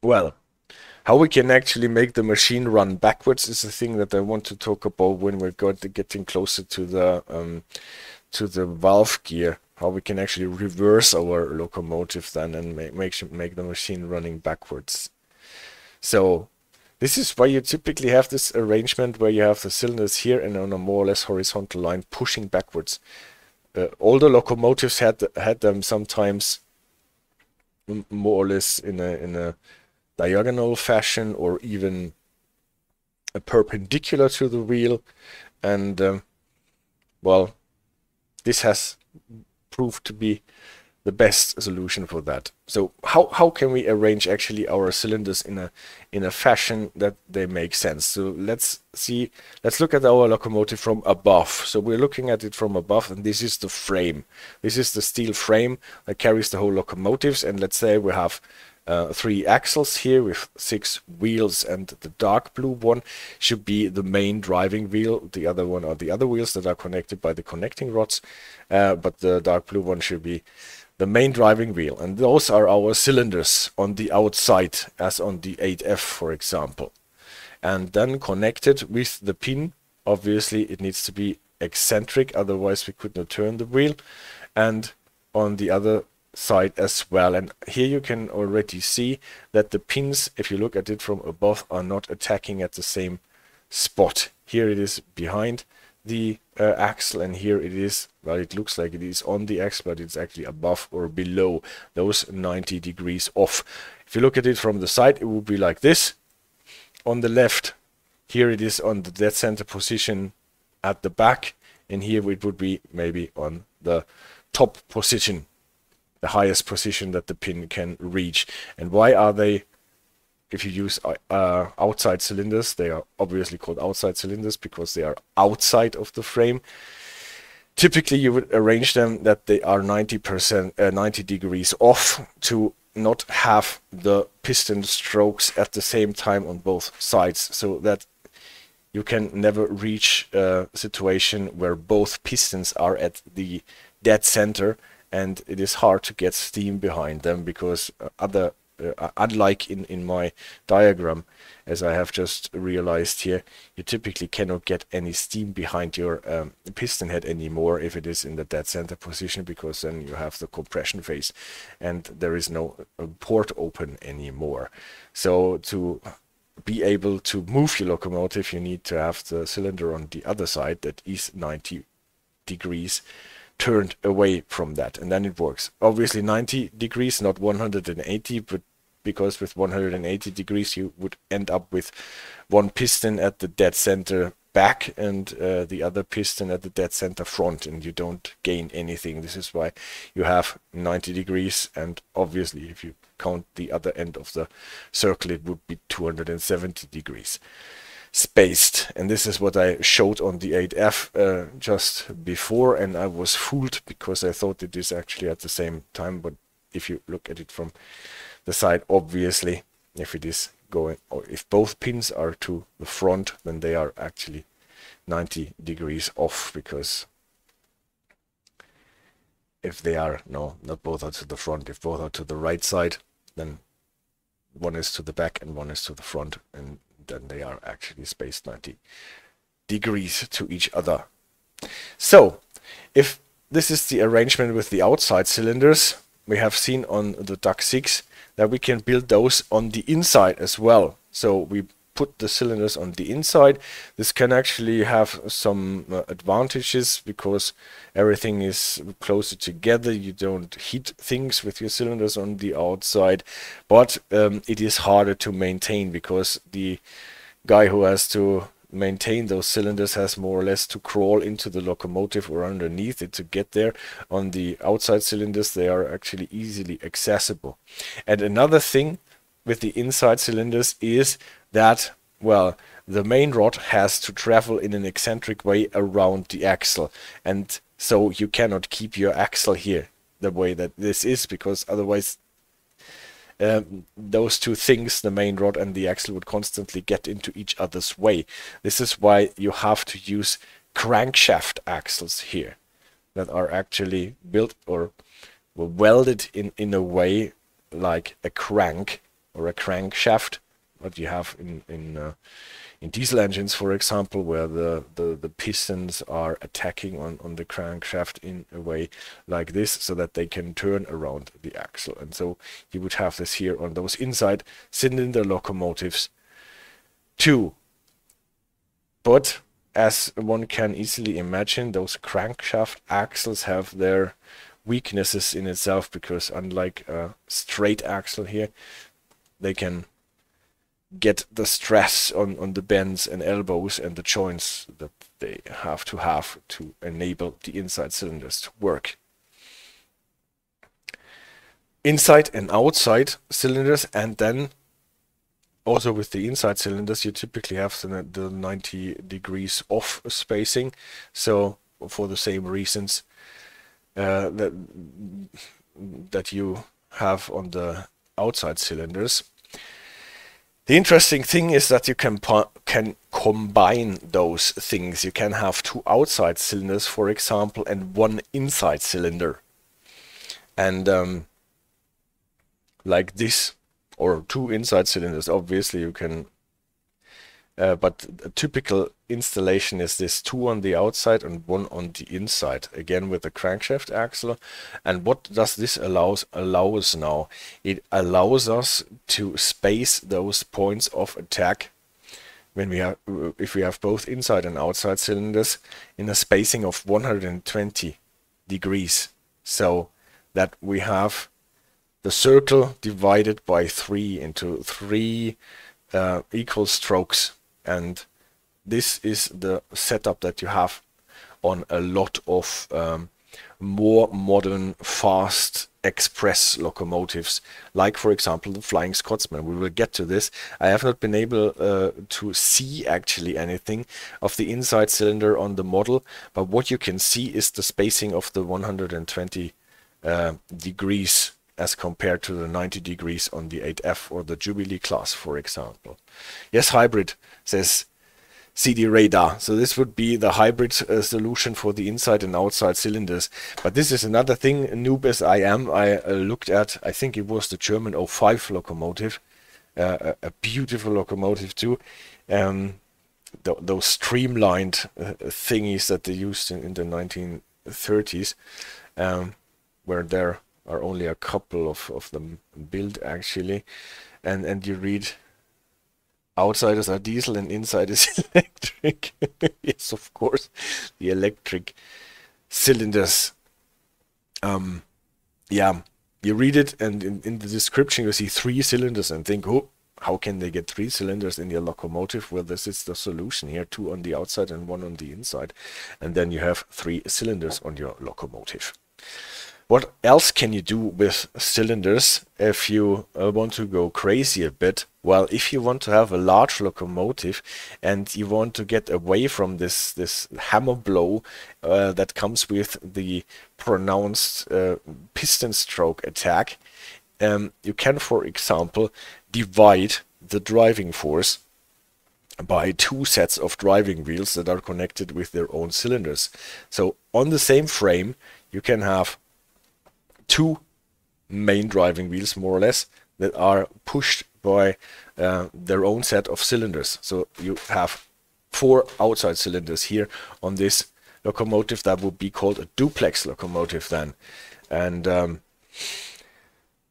Well, how we can actually make the machine run backwards is the thing that I want to talk about when we're getting closer to the valve gear. How we can actually reverse our locomotive then and make the machine running backwards. So this is why you typically have this arrangement where you have the cylinders here and on a more or less horizontal line pushing backwards. Older locomotives had them sometimes more or less in a diagonal fashion, or even a perpendicular to the wheel, and well, this has proved to be the best solution for that. So how can we arrange actually our cylinders in a fashion that they make sense? So let's look at our locomotive from above. So we're looking at it from above, and this is the frame. This is the steel frame that carries the whole locomotives, and let's say we have 3 axles here with 6 wheels, and the dark blue one should be the main driving wheel. The other one are the other wheels that are connected by the connecting rods, but the dark blue one should be the main driving wheel. And those are our cylinders on the outside, as on the 8F, for example. And then connected with the pin, obviously it needs to be eccentric, otherwise we could not turn the wheel, and on the other side as well. And here you can already see that the pins, if you look at it from above, are not attacking at the same spot. Here it is behind the axle, and here it is, well, it looks like it is on the axle, but it's actually above or below those 90 degrees off. If you look at it from the side, it would be like this. On the left, here it is on the dead center position at the back, and here it would be maybe on the top position, the highest position that the pin can reach. And why are they, if you use outside cylinders, they are obviously called outside cylinders because they are outside of the frame. Typically you would arrange them that they are 90 degrees off to not have the piston strokes at the same time on both sides, so that you can never reach a situation where both pistons are at the dead center, and it is hard to get steam behind them, because unlike in my diagram, as I have just realized here, you typically cannot get any steam behind your piston head anymore if it is in the dead center position, because then you have the compression phase and there is no port open anymore. So to be able to move your locomotive, you need to have the cylinder on the other side that is 90 degrees turned away from that, and then it works. Obviously 90 degrees, not 180, but because with 180 degrees you would end up with one piston at the dead center back and the other piston at the dead center front, and you don't gain anything. This is why you have 90 degrees, and obviously if you count the other end of the circle it would be 270 degrees spaced. And this is what I showed on the 8F just before, and I was fooled because I thought it is actually at the same time, but if you look at it from the side, obviously if it is going, or if both pins are to the front, then they are actually 90 degrees off, because if they are, no, not both are to the front, if both are to the right side, then one is to the back and one is to the front, and then they are actually spaced 90 degrees to each other. So if this is the arrangement with the outside cylinders, we have seen on the Duck 6 that we can build those on the inside as well. So we put the cylinders on the inside. This can actually have some advantages because everything is closer together. You don't hit things with your cylinders on the outside, but it is harder to maintain because the guy who has to maintain those cylinders has more or less to crawl into the locomotive or underneath it to get there. On the outside cylinders, they are actually easily accessible. And another thing with the inside cylinders is that, well, the main rod has to travel in an eccentric way around the axle, and so you cannot keep your axle here the way that this is, because otherwise those two things, the main rod and the axle, would constantly get into each other's way. This is why you have to use crankshaft axles here that are actually built or welded in a way like a crank or a crankshaft, what you have in diesel engines, for example, where the pistons are attacking on the crankshaft in a way like this, so that they can turn around the axle. And so you would have this here on those inside cylinder locomotives too. But as one can easily imagine, those crankshaft axles have their weaknesses in itself, because unlike a straight axle here, they can get the stress on the bends and elbows and the joints that they have to enable the inside cylinders to work. Inside and outside cylinders, and then also with the inside cylinders you typically have the 90 degrees off spacing, so for the same reasons that you have on the outside cylinders. The interesting thing is that you can combine those things. You can have two outside cylinders, for example, and one inside cylinder. And like this, or two inside cylinders, obviously you can, but a typical installation is this: two on the outside and one on the inside, again with the crankshaft axle. And what does this allow us now? It allows us to space those points of attack when we have, if we have both inside and outside cylinders, in a spacing of 120 degrees, so that we have the circle divided by 3 into 3 equal strokes. And this is the setup that you have on a lot of more modern, fast express locomotives, like for example the Flying Scotsman. We will get to this. I have not been able to see actually anything of the inside cylinder on the model, but what you can see is the spacing of the 120 degrees as compared to the 90 degrees on the 8F or the Jubilee class, for example. Yes, hybrid, says CD Radar. So this would be the hybrid solution for the inside and outside cylinders. But this is another thing, noob as I am. I looked at, I think it was the German 05 locomotive, a beautiful locomotive too. Those streamlined thingies that they used in the 1930s, where there are only a couple of them built actually, and you read outsiders are diesel and inside is electric. Yes, of course, the electric cylinders. Yeah, you read it, and in the description you see 3 cylinders and think, oh, how can they get 3 cylinders in your locomotive? Well, this is the solution here, 2 on the outside and 1 on the inside, and then you have 3 cylinders on your locomotive. What else can you do with cylinders if you want to go crazy a bit? Well, if you want to have a large locomotive and you want to get away from this hammer blow that comes with the pronounced piston stroke attack, you can, for example, divide the driving force by 2 sets of driving wheels that are connected with their own cylinders. So on the same frame, you can have 2 main driving wheels, more or less, that are pushed by their own set of cylinders. So you have 4 outside cylinders here on this locomotive. That would be called a duplex locomotive then. And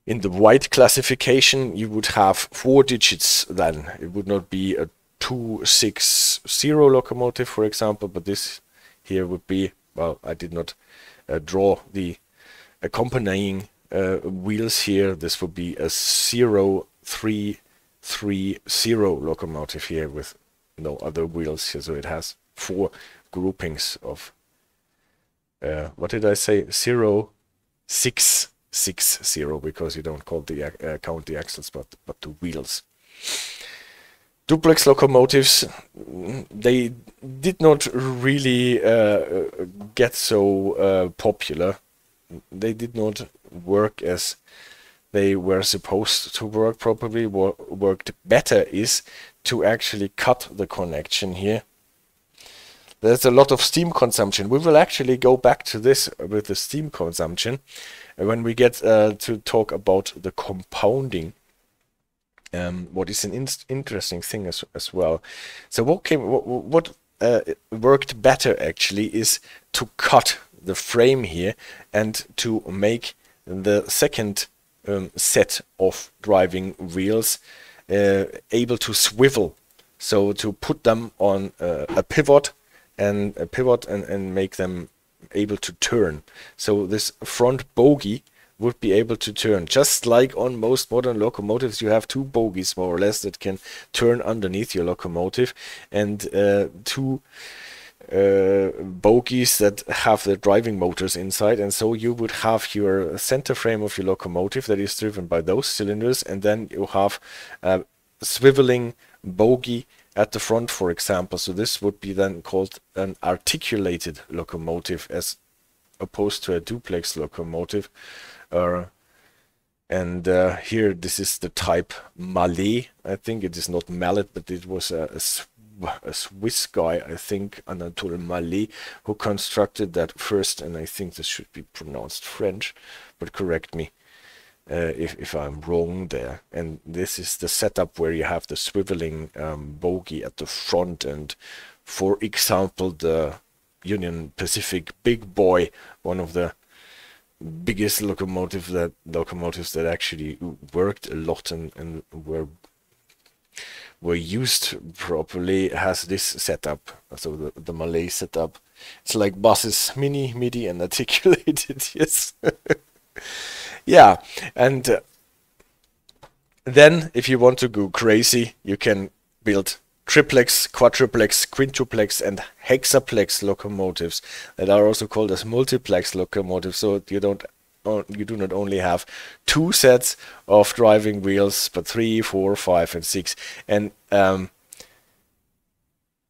in the white classification, you would have 4 digits then. It would not be a 260 locomotive, for example, but this here would be, well, I did not draw the accompanying wheels here. This would be a 0330 locomotive here with no other wheels here. So it has 4 groupings of, what did I say? 0660, because you don't count the axles, but the wheels. Duplex locomotives, they did not really get so popular. They did not work as they were supposed to work properly. What worked better is to actually cut the connection here. There's a lot of steam consumption. We will actually go back to this with the steam consumption when we get to talk about the compounding. What is an interesting thing as well. So what worked better actually is to cut the frame here and to make the second set of driving wheels able to swivel. So to put them on a pivot and make them able to turn. So this front bogie would be able to turn, just like on most modern locomotives. You have 2 bogies more or less that can turn underneath your locomotive, and 2 bogies that have the driving motors inside. And so you would have your center frame of your locomotive that is driven by those cylinders, and then you have a swiveling bogie at the front, for example. So this would be then called an articulated locomotive as opposed to a duplex locomotive. Here this is the type Mallet. I think it is not mallet, but it was a Swiss guy, I think, Anatole Mallet, who constructed that first, and I think this should be pronounced French, but correct me if I'm wrong there. And this is the setup where you have the swiveling bogie at the front, and for example the Union Pacific Big Boy, one of the biggest locomotives that actually worked a lot and were used properly, has this setup. So the Mallet setup. It's like buses, mini, midi, and articulated. Yes. Yeah, and then if you want to go crazy, you can build triplex, quadruplex, quintuplex, and hexaplex locomotives that are also called as multiplex locomotives. So you do not only have 2 sets of driving wheels, but 3, 4, 5, and 6. And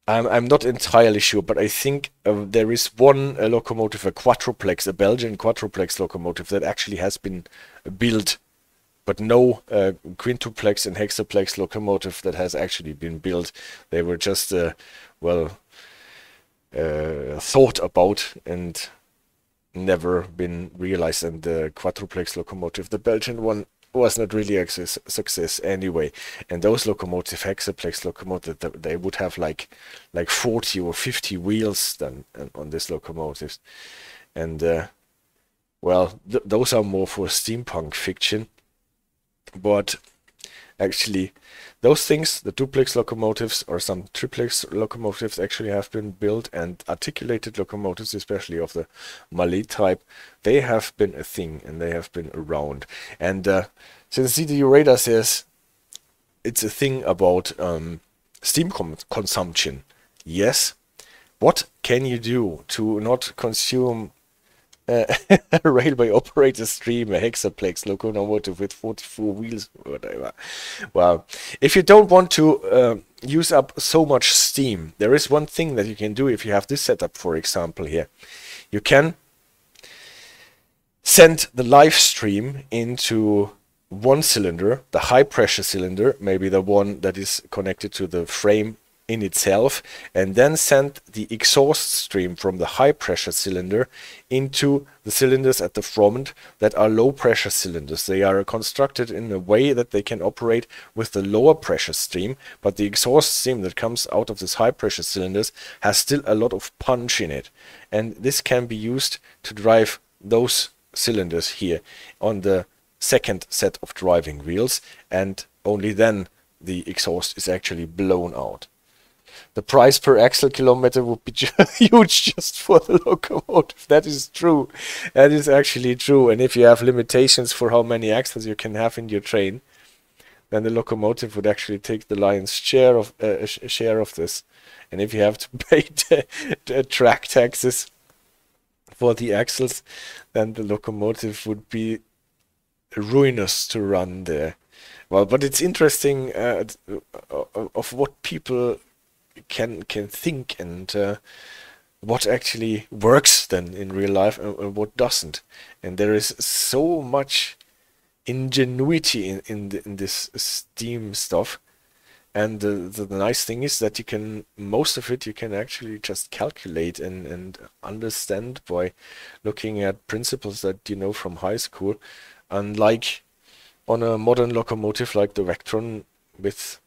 I'm not entirely sure, but I think there is one locomotive, a quadruplex, a Belgian quadruplex locomotive that actually has been built, but no quintuplex and hexaplex locomotive that has actually been built. They were just thought about and never been realized. And the quadruplex locomotive, the Belgian one, was not really a success anyway. And those locomotive, hexaplex locomotive, they would have like 40 or 50 wheels then on these locomotives. And those are more for steampunk fiction. But actually, those things, the duplex locomotives or some triplex locomotives, actually have been built, and articulated locomotives, especially of the Mallet type, they have been a thing and they have been around. And since CDU Radar says it's a thing about steam consumption. Yes. What can you do to not consume a railway operator stream, a hexaplex locomotive with 44 wheels, or whatever? Well, if you don't want to use up so much steam, there is one thing that you can do if you have this setup, for example, here. You can send the live stream into one cylinder, the high pressure cylinder, maybe the one that is connected to the frame in itself, and then send the exhaust stream from the high pressure cylinder into the cylinders at the front that are low pressure cylinders. They are constructed in a way that they can operate with the lower pressure stream, but the exhaust stream that comes out of this high pressure cylinders has still a lot of punch in it, and this can be used to drive those cylinders here on the second set of driving wheels, and only then the exhaust is actually blown out. The price per axle kilometer would be huge just for the locomotive. That is true. That is actually true. And if you have limitations for how many axles you can have in your train, then the locomotive would actually take the lion's share of this. And if you have to pay the track taxes for the axles, then the locomotive would be ruinous to run there. Well, but it's interesting of what people can think, and what actually works then in real life and what doesn't. And there is so much ingenuity in this steam stuff. And the nice thing is that you can, most of it you can actually just calculate and understand by looking at principles that you know from high school. Unlike on a modern locomotive like the Vectron with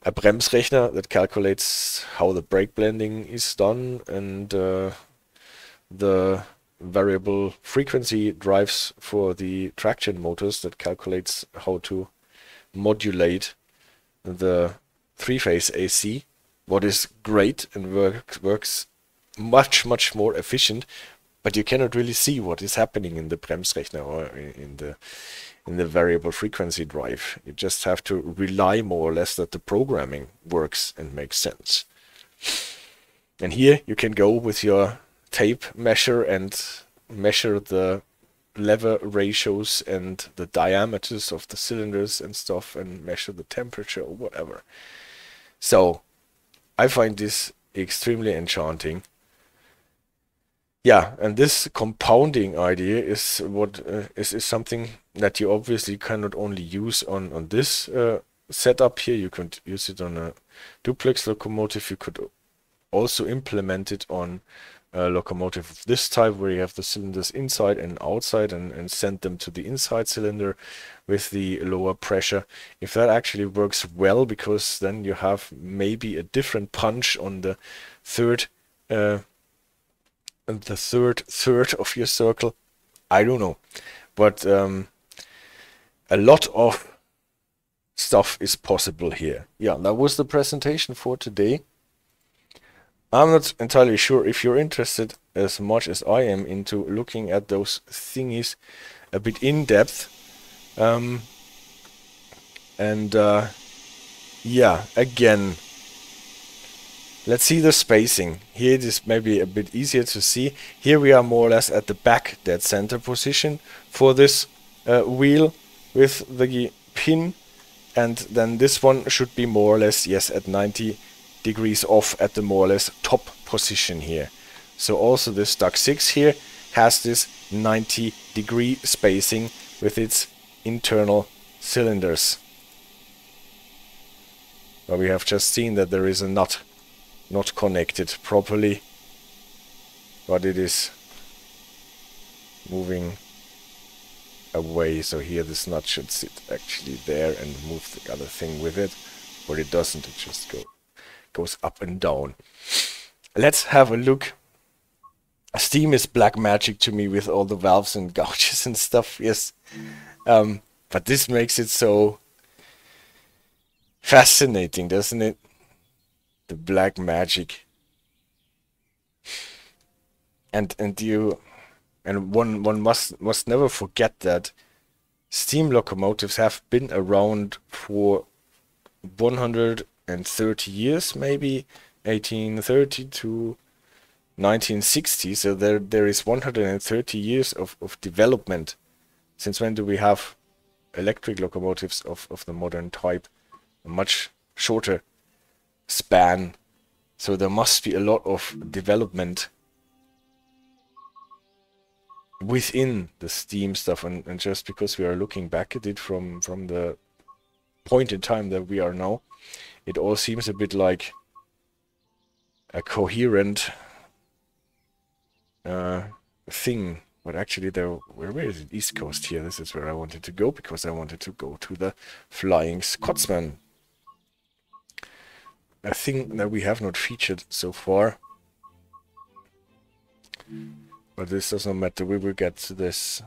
a Bremsrechner that calculates how the brake blending is done, and the variable frequency drives for the traction motors that calculates how to modulate the three-phase AC, what is great and works much more efficient, but you cannot really see what is happening in the Bremsrechner or in the variable frequency drive. You just have to rely more or less that the programming works and makes sense. And here you can go with your tape measure and measure the lever ratios and the diameters of the cylinders and stuff, and measure the temperature or whatever. So I find this extremely enchanting. Yeah, and this compounding idea is what is something that you obviously cannot only use on this setup here. You could use it on a duplex locomotive. You could also implement it on a locomotive of this type, where you have the cylinders inside and outside, and send them to the inside cylinder with the lower pressure. If that actually works well, because then you have maybe a different punch on the third third of your circle. I don't know, but a lot of stuff is possible here. Yeah, that was the presentation for today. I'm not entirely sure if you're interested as much as I am into looking at those thingies a bit in depth. Yeah, again, let's see the spacing. Here it is maybe a bit easier to see. Here we are more or less at the back dead center position for this wheel with the pin, and then this one should be more or less, yes, at 90 degrees off at the more or less top position here. So also this Duck 6 here has this 90-degree spacing with its internal cylinders. Well, we have just seen that there is a nut not connected properly, but it is moving away. So here this nut should sit actually there and move the other thing with it, but it doesn't. It just goes up and down. Let's have a look. Steam is black magic to me with all the valves and gouges and stuff, yes. But this makes it so fascinating, doesn't it? The black magic. And one must never forget that steam locomotives have been around for 130 years, maybe 1830 to 1960. So there is 130 years of development. Since when do we have electric locomotives of the modern type? A much shorter span. So there must be a lot of development within the steam stuff, and just because we are looking back at it from the point in time that we are now, it all seems a bit like a coherent thing. But actually, where is it? East Coast here. This is where I wanted to go, because I wanted to go to the Flying Scotsman, a thing that we have not featured so far. But this does not matter, we will get to this.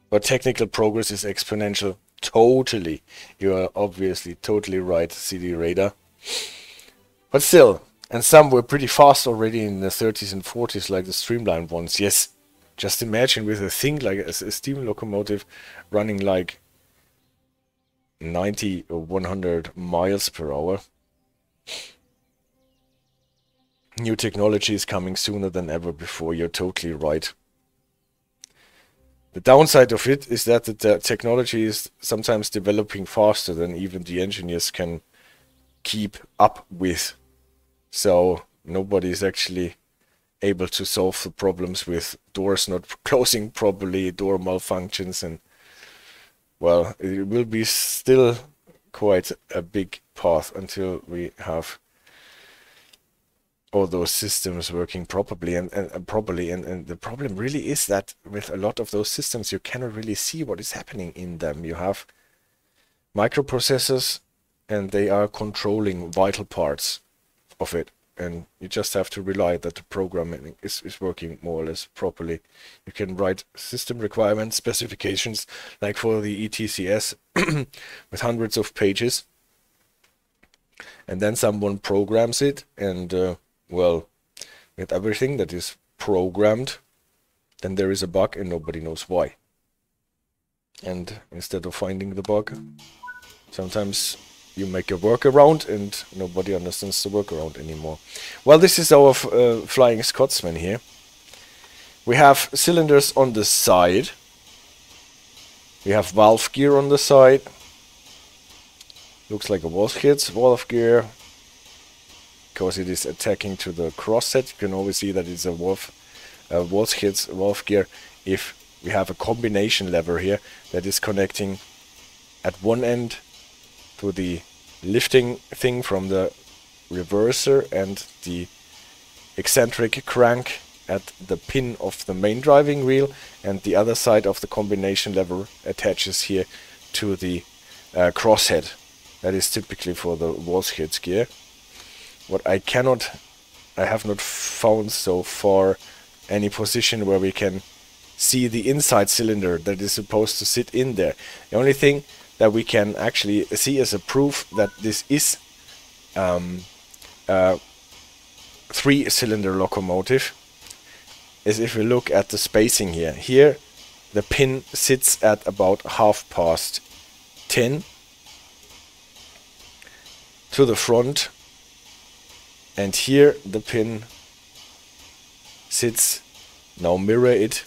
But technical progress is exponential. Totally. You are obviously totally right, CD Radar. But still, and some were pretty fast already in the 30s and 40s, like the streamlined ones. Yes, just imagine with a thing like a steam locomotive running like 90 or 100 miles per hour. New technology is coming sooner than ever before. You're totally right. The downside of it is that the technology is sometimes developing faster than even the engineers can keep up with. So nobody is actually able to solve the problems with doors not closing properly, door malfunctions, and well, it will be still quite a big path until we have all those systems working properly and properly. And the problem really is that with a lot of those systems you cannot really see what is happening in them. You have microprocessors and they are controlling vital parts of it, and you just have to rely that the programming is working more or less properly. You can write system requirements, specifications, like for the ETCS with hundreds of pages, and then someone programs it, and well, with everything that is programmed, then there is a bug and nobody knows why. And instead of finding the bug, sometimes you make a workaround and nobody understands the workaround anymore. Well, this is our Flying Scotsman here. We have cylinders on the side. We have valve gear on the side. Looks like a valve gear, because it is attacking to the cross set. You can always see that it's a valve gear if we have a combination lever here that is connecting at one end to the lifting thing from the reverser and the eccentric crank at the pin of the main driving wheel, and the other side of the combination lever attaches here to the crosshead. That is typically for the valve gear. What I have not found so far any position where we can see the inside cylinder that is supposed to sit in there. The only thing that we can actually see as a proof that this is a 3-cylinder locomotive is if we look at the spacing here. Here the pin sits at about 10:30 to the front, and here the pin sits, now mirror it,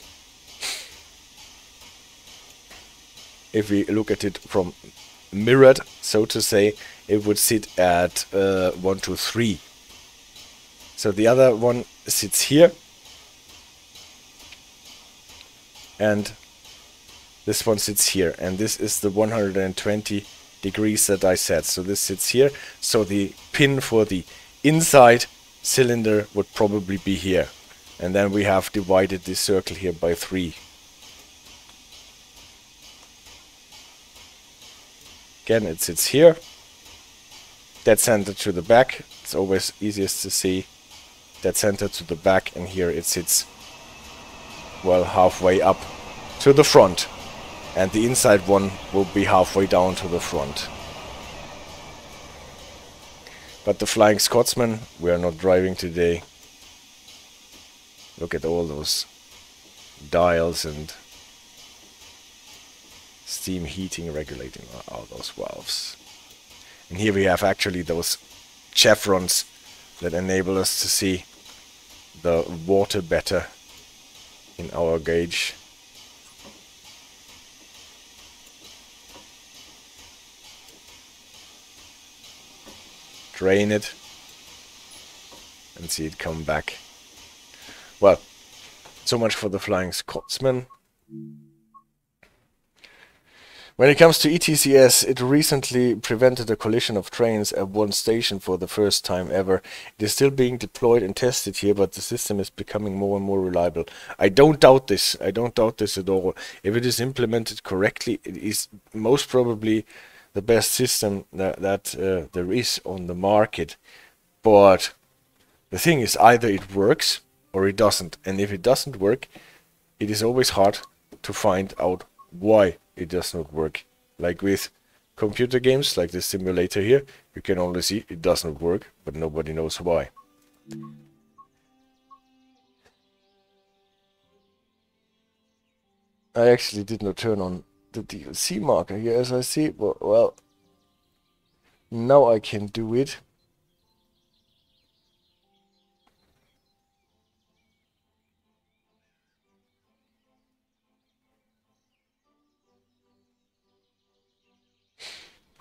if we look at it from mirrored, so to say, it would sit at 1, 2, 3. So the other one sits here, and this one sits here, and this is the 120 degrees that I said. So this sits here, so the pin for the inside cylinder would probably be here, and then we have divided this circle here by 3. Again, it sits here, dead center to the back. It's always easiest to see, dead center to the back, and here it sits, well, halfway up to the front, and the inside one will be halfway down to the front. But the Flying Scotsman, we are not driving today. Look at all those dials and steam heating, regulating all those valves. And here we have actually those chevrons that enable us to see the water better in our gauge. Drain it and see it come back. Well, so much for the Flying Scotsman. When it comes to ETCS, it recently prevented a collision of trains at one station for the first time ever. It is still being deployed and tested here, but the system is becoming more and more reliable. I don't doubt this. I don't doubt this at all. If it is implemented correctly, it is most probably the best system that there is on the market. But the thing is, either it works or it doesn't. And if it doesn't work, it is always hard to find out why it does not work. Like with computer games, like this simulator here, you can only see it doesn't work, but nobody knows why. I actually did not turn on the DLC marker here, as I see. Well, now I can do it.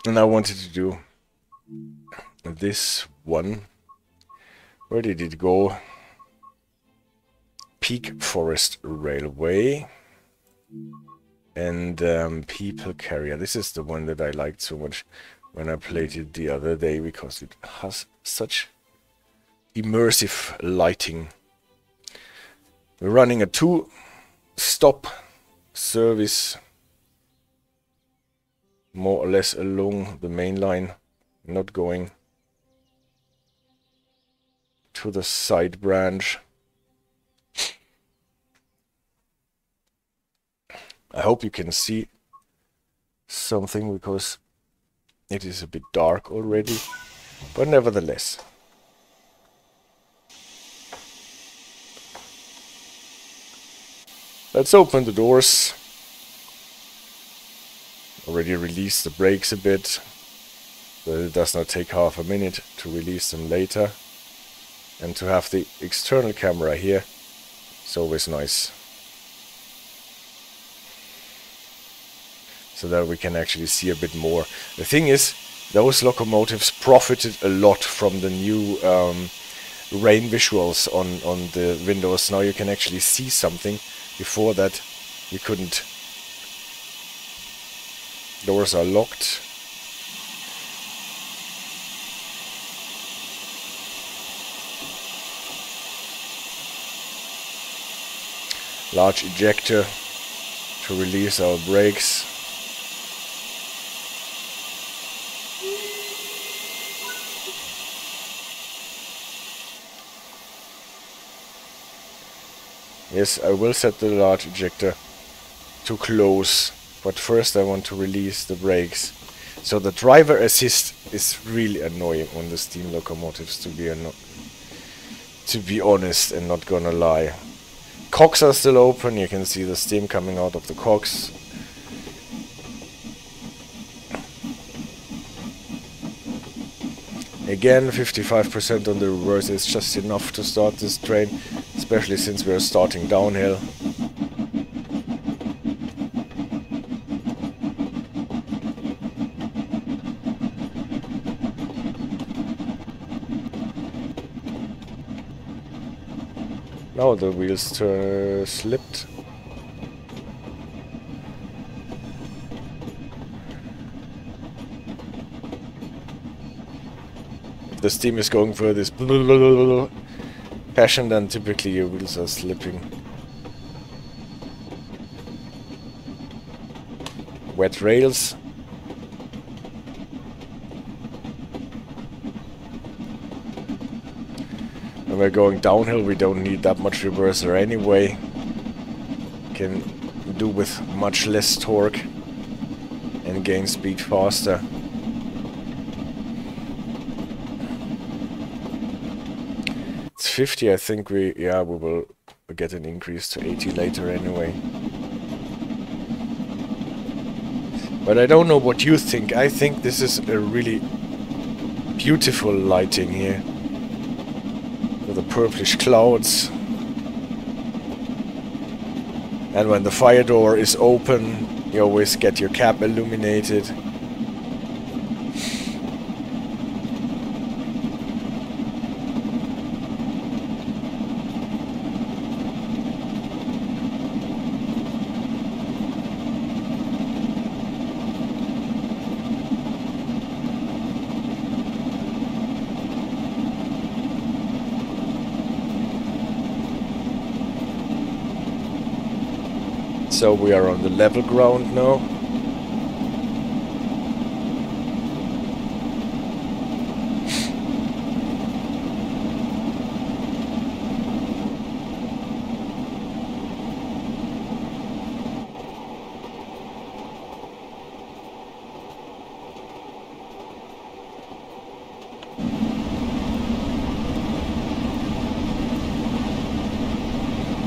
And I wanted to do this one. Where did it go? Peak Forest Railway. And People Carrier. This is the one that I liked so much when I played it the other day, because it has such immersive lighting. We're running a 2-stop service, more or less along the main line, not going to the side branch. I hope you can see something, because it is a bit dark already, but nevertheless. Let's open the doors. Already release the brakes a bit, but it does not take half a minute to release them later. And to have the external camera here is always nice, so that we can actually see a bit more. The thing is, those locomotives profited a lot from the new rain visuals on the windows. Now you can actually see something. Before that you couldn't. Doors are locked. Large ejector to release our brakes. Yes, I will set the large ejector to close, but first I want to release the brakes. So the driver assist is really annoying on the steam locomotives, to be honest and not gonna lie. Cocks are still open, you can see the steam coming out of the cocks. Again, 55% on the reverse is just enough to start this train, especially since we are starting downhill. Now the wheels slipped. If the steam is going for this passion, then typically your wheels are slipping. Wet rails. When we're going downhill, we don't need that much reverser anyway. Can do with much less torque and gain speed faster. It's 50, I think we will get an increase to 80 later anyway. But I don't know what you think. I think this is a really Beautiful lighting here. With the purplish clouds. And when the fire door is open, you always get your cab illuminated. So we are on the level ground now.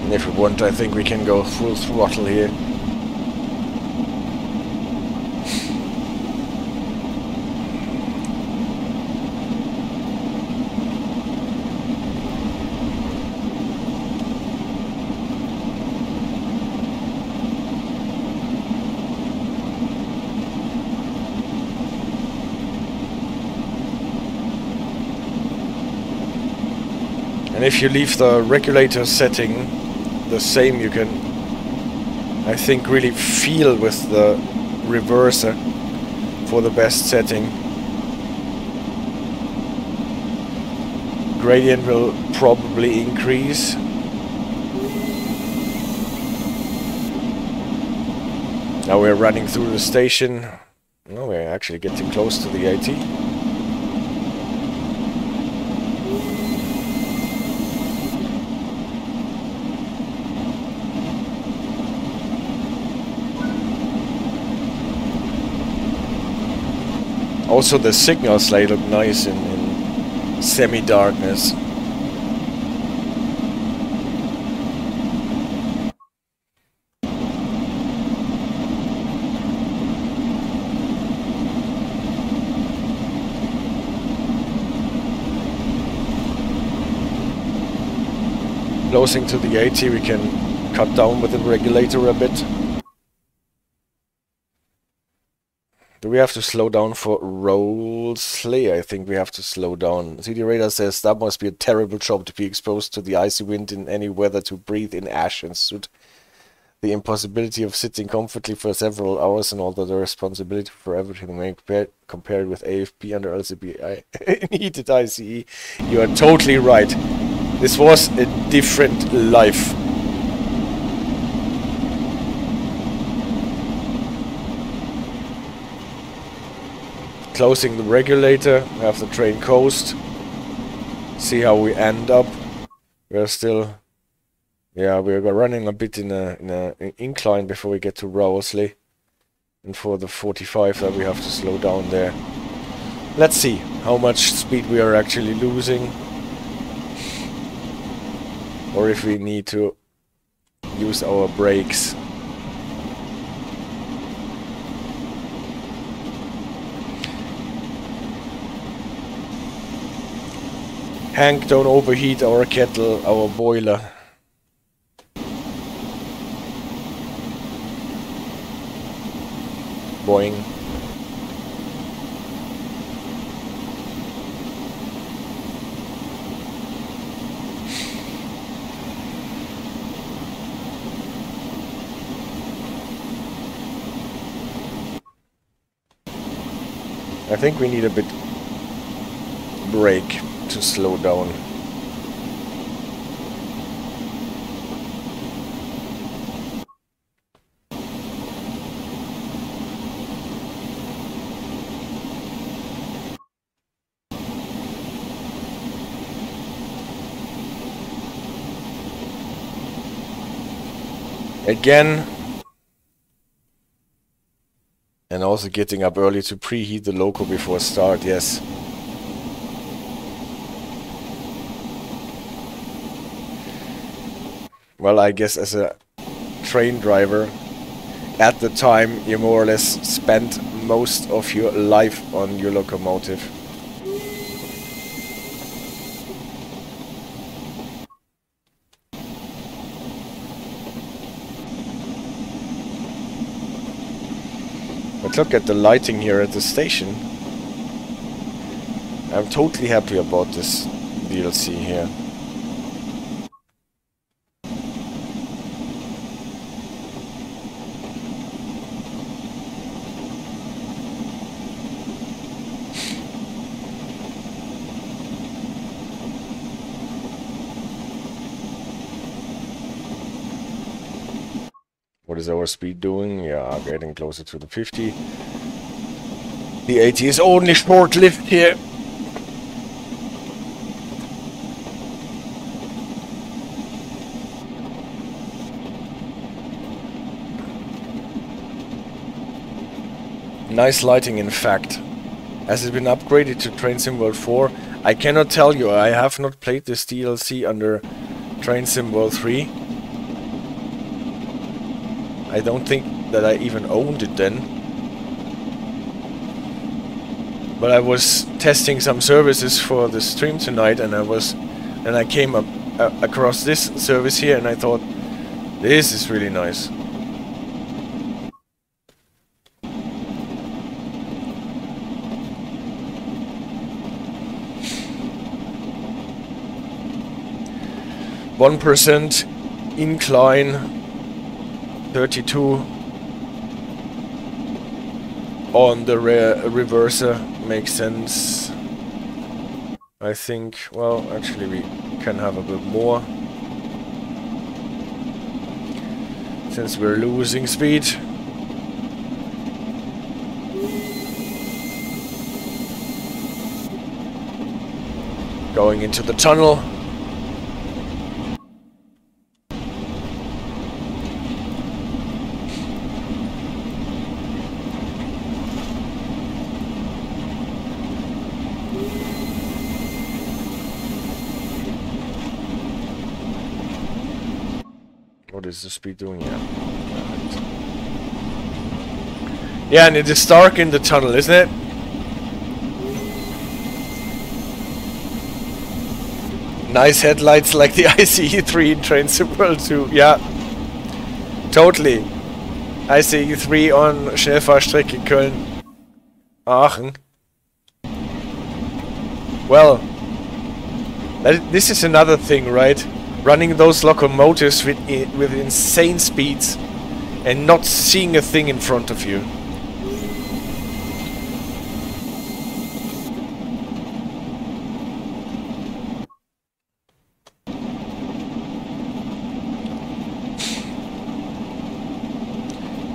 And if we want, I think we can go full throttle here. And if you leave the regulator setting the same, you can, I think, really feel with the reverser for the best setting. Gradient will probably increase. Now we're running through the station. Oh, we're actually getting close to the 80. Also the signals, they look nice in semi-darkness. Closing to the 80, we can cut down with the regulator a bit. Do we have to slow down for Rowsley? I think we have to slow down. CD Radar says that must be a terrible job to be exposed to the icy wind in any weather, to breathe in ash and soot. The impossibility of sitting comfortably for several hours, and all the responsibility for everything when compared with AFP under LCB heated ICE. You are totally right. This was a different life. Closing the regulator, have the train coast. See how we end up. We're still, yeah, we're running a bit in an incline before we get to Rowsley. And for the 45 that we have to slow down there. Let's see how much speed we are actually losing. Or if we need to use our brakes. Hank, don't overheat our kettle, our boiler. Boing. I think we need a bit brake to slow down. Again. And also getting up early to preheat the loco before start, yes. Well, I guess as a train driver, at the time you more or less spent most of your life on your locomotive. But look at the lighting here at the station. I'm totally happy about this DLC here. What is our speed doing? Yeah, getting closer to the 50. The 80 is only short-lived here. Nice lighting, in fact. Has it been upgraded to Train Sim World 4? I cannot tell you. I have not played this DLC under Train Sim World 3. I don't think that I even owned it then. But I was testing some services for the stream tonight, and I came across this service here, and I thought, this is really nice. %, incline, 32 on the reverser makes sense. I think, well, actually we can have a bit more since we're losing speed. Going into the tunnel. What is the speed doing? Yeah, and it is dark in the tunnel, isn't it? Nice headlights like the ICE3 in Train Sim World 2. Yeah, totally. ICE3 on Schnellfahrstrecke Köln-Aachen. Well, this is another thing, right? Running those locomotives with insane speeds and not seeing a thing in front of you.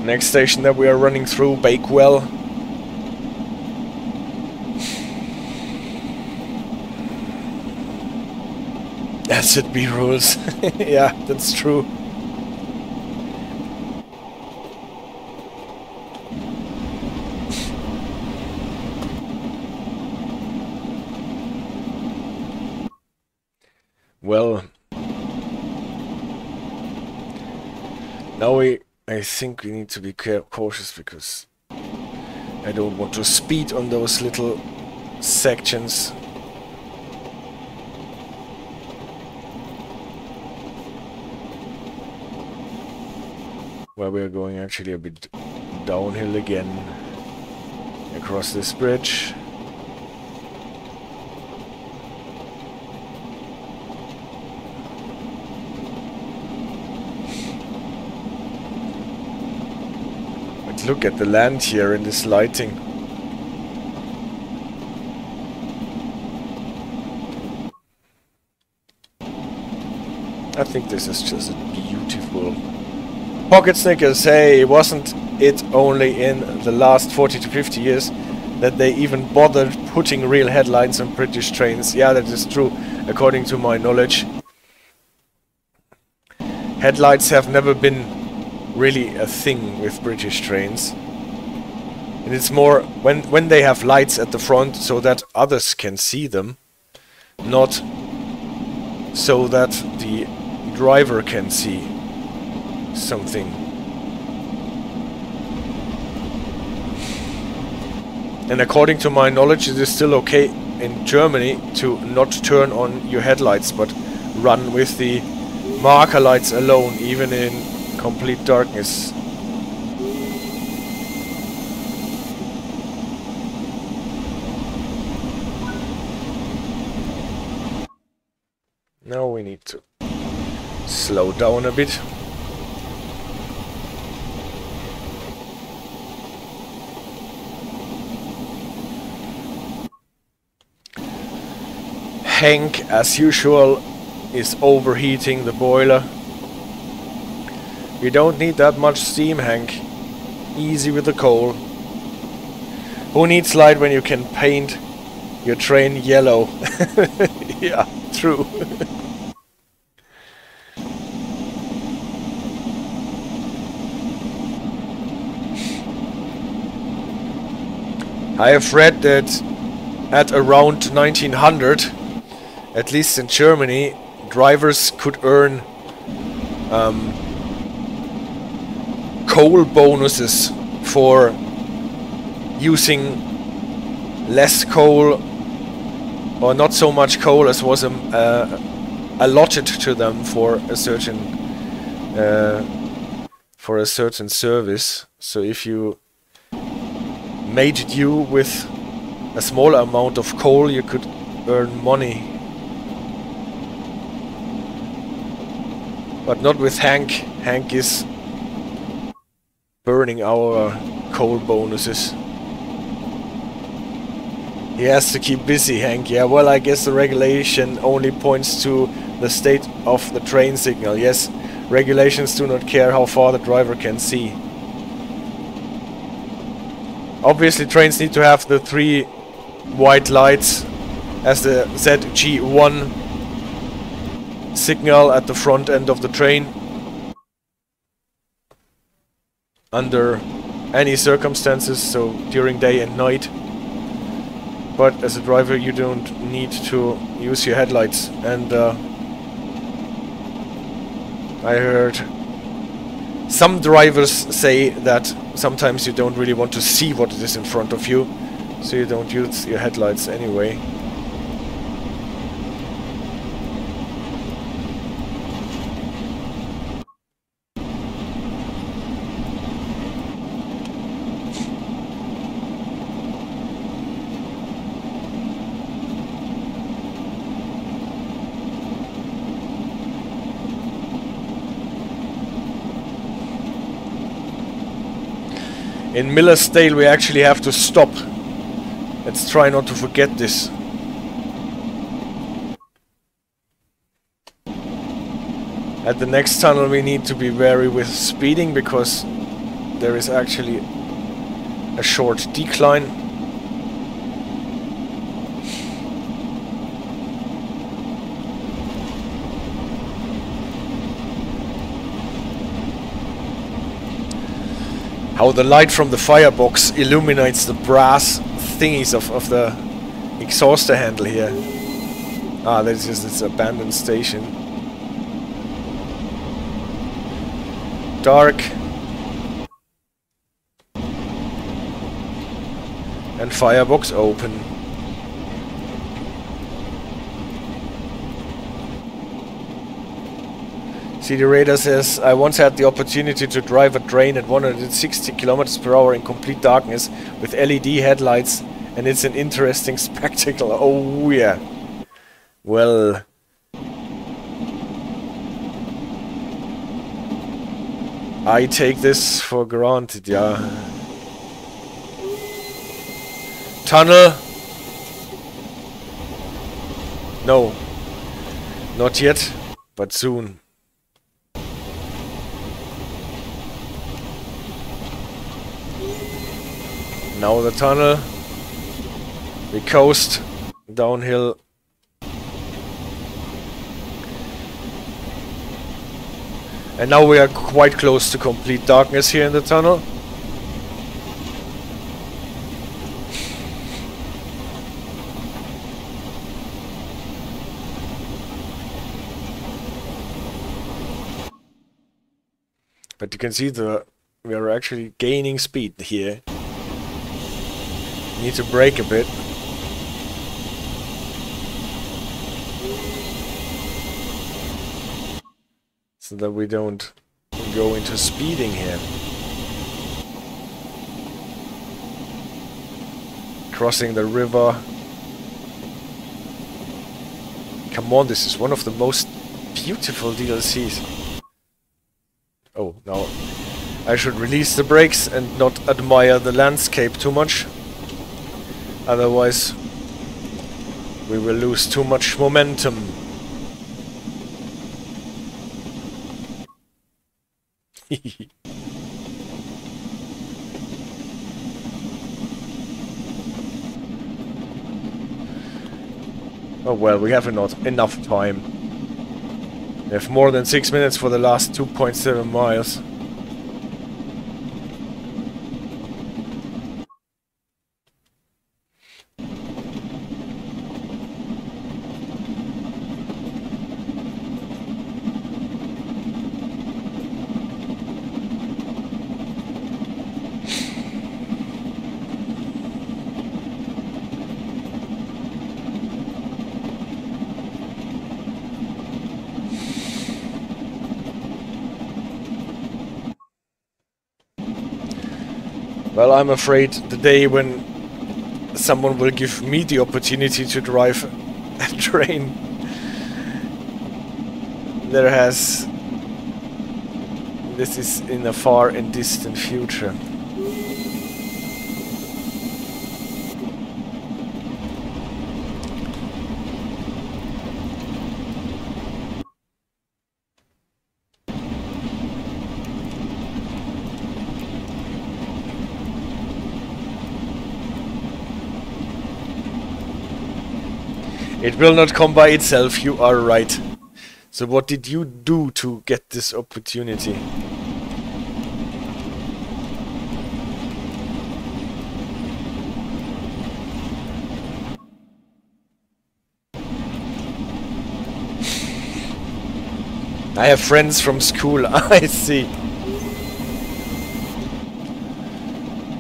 Next station that we are running through, Bakewell. Acid B rules. Yeah, that's true. Well, now I think we need to be cautious because I don't want to speed on those little sections. Where we're going actually a bit downhill again across this bridge. But look at the land here in this lighting. I think this is just a beautiful Pocket Snickers. Hey, wasn't it only in the last 40 to 50 years that they even bothered putting real headlights on British trains? Yeah, that is true, according to my knowledge. Headlights have never been really a thing with British trains. And it's more when they have lights at the front so that others can see them, not so that the driver can see something. And according to my knowledge, it is still okay in Germany to not turn on your headlights but run with the marker lights alone, even in complete darkness. we need to slow down a bit. Hank, as usual, is overheating the boiler. You don't need that much steam, Hank. Easy with the coal. Who needs light when you can paint your train yellow? Yeah, true. I have read that at around 1900, at least in Germany, drivers could earn coal bonuses for using less coal or not so much coal as was allotted to them for a certain service. So if you made do with a small amount of coal, you could earn money. But not with Hank. Hank is burning our coal bonuses. He has to keep busy, Hank. Yeah, well, I guess the regulation only points to the state of the train signal. Yes, regulations do not care how far the driver can see. Obviously, trains need to have the 3 white lights as the ZG1 signal at the front end of the train. Under any circumstances, so during day and night. But as a driver you don't need to use your headlights. And I heard some drivers say that sometimes you don't really want to see what is in front of you, so you don't use your headlights anyway. In Millersdale we actually have to stop. Let's try not to forget this. At the next tunnel we need to be wary with speeding because there is actually a short decline. How the light from the firebox illuminates the brass thingies of the exhauster handle here. Ah, that is just this abandoned station. Dark. And firebox open. CD Radar says, I once had the opportunity to drive a train at 160 kilometers per hour in complete darkness with LED headlights, and it's an interesting spectacle. Oh yeah. Well, I take this for granted, yeah. Tunnel. No. Not yet, but soon. Now the tunnel. We coast downhill. And now we are quite close to complete darkness here in the tunnel. But you can see we are actually gaining speed here. Need to brake a bit. So that we don't go into speeding here. Crossing the river. Come on, this is one of the most beautiful DLCs. Oh, now I should release the brakes and not admire the landscape too much. Otherwise, we will lose too much momentum. Oh well, we have not enough time. We have more than 6 minutes for the last 2.7 miles. Well, I'm afraid the day when someone will give me the opportunity to drive a train, this is in a far and distant future. It will not come by itself, you are right. So what did you do to get this opportunity? I have friends from school, I see.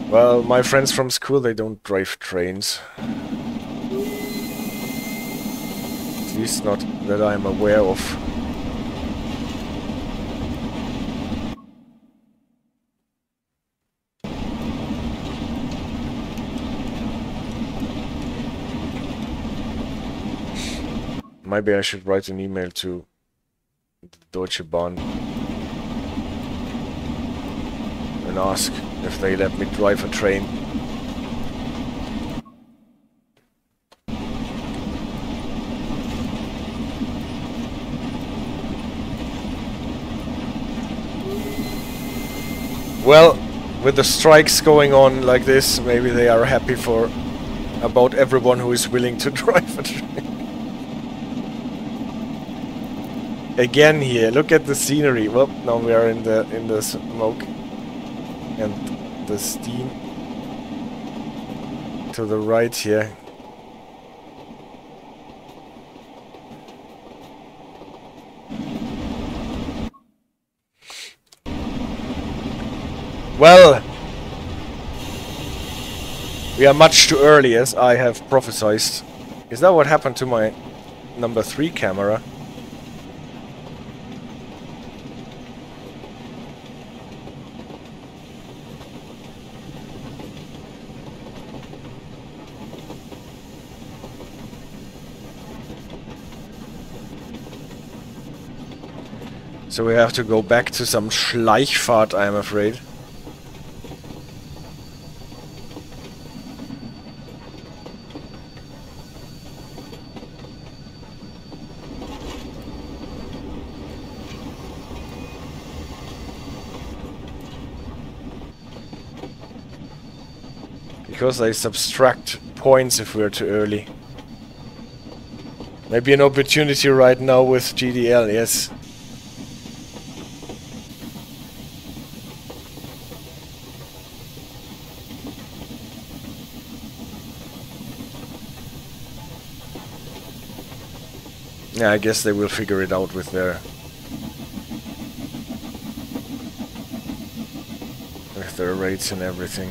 Well, my friends from school, they don't drive trains. At least not that I'm aware of. Maybe I should write an email to Deutsche Bahn and ask if they let me drive a train. Well, with the strikes going on like this, maybe they are happy for about everyone who is willing to drive a train. Again here, look at the scenery. Well, now we are in the smoke and the steam to the right here. Well, we are much too early, as I have prophesied. Is that what happened to my number 3 camera? So we have to go back to some Schleichfahrt, I am afraid. Because they subtract points if we're too early. Maybe an opportunity right now with GDL, yes. Yeah, I guess they will figure it out with their rates and everything.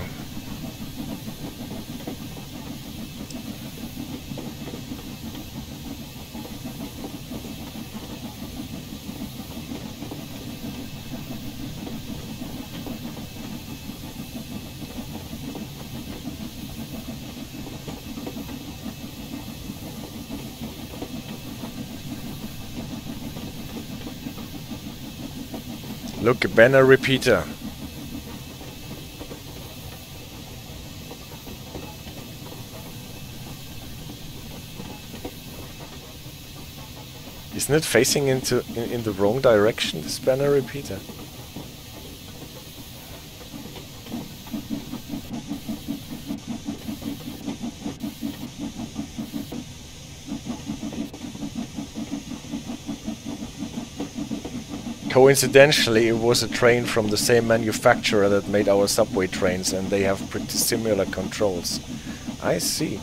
Look, a banner repeater. Isn't it facing in the wrong direction, this banner repeater? Coincidentally, it was a train from the same manufacturer that made our subway trains, and they have pretty similar controls. I see.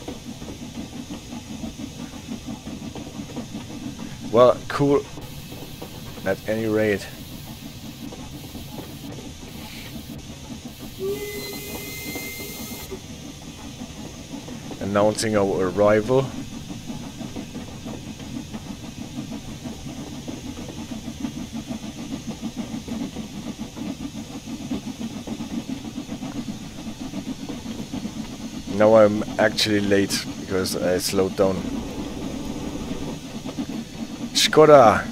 Well, cool. At any rate. Announcing our arrival. Now I'm actually late because I slowed down. Skoda!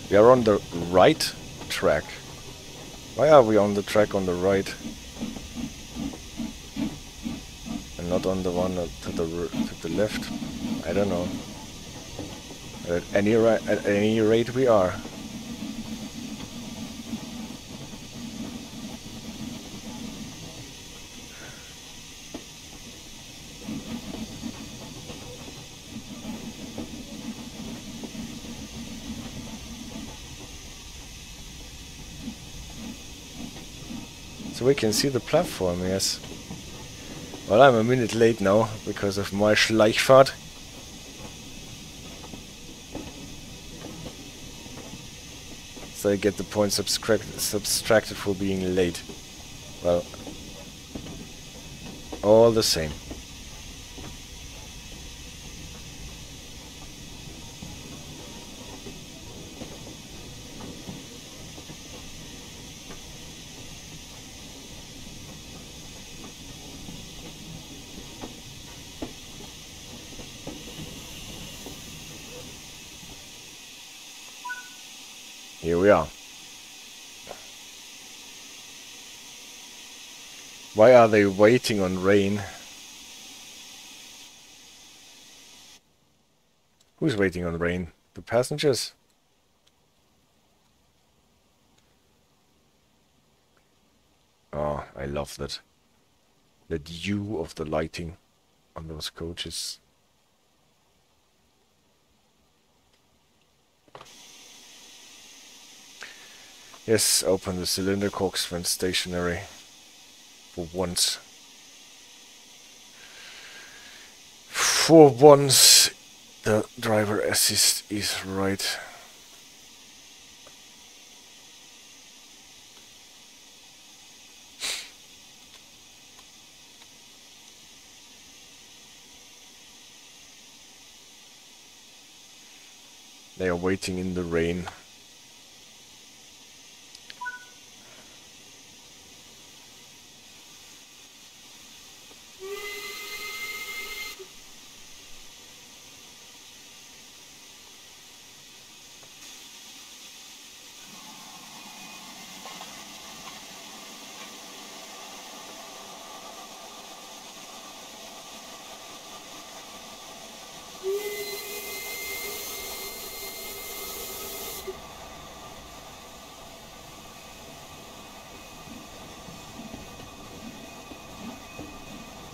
We are on the right track. Why are we on the track on the right? And not on the one to the left? I don't know. At any rate we are. So we can see the platform, yes. Well, I'm a minute late now because of my Schleichfahrt. So I get the points subtracted for being late. Well, all the same. Here we are. Why are they waiting on rain? Who's waiting on rain? The passengers? Oh, I love that. The hue of the lighting on those coaches. Yes, open the cylinder cocks when stationary. For once. For once, the driver assist is right. They are waiting in the rain.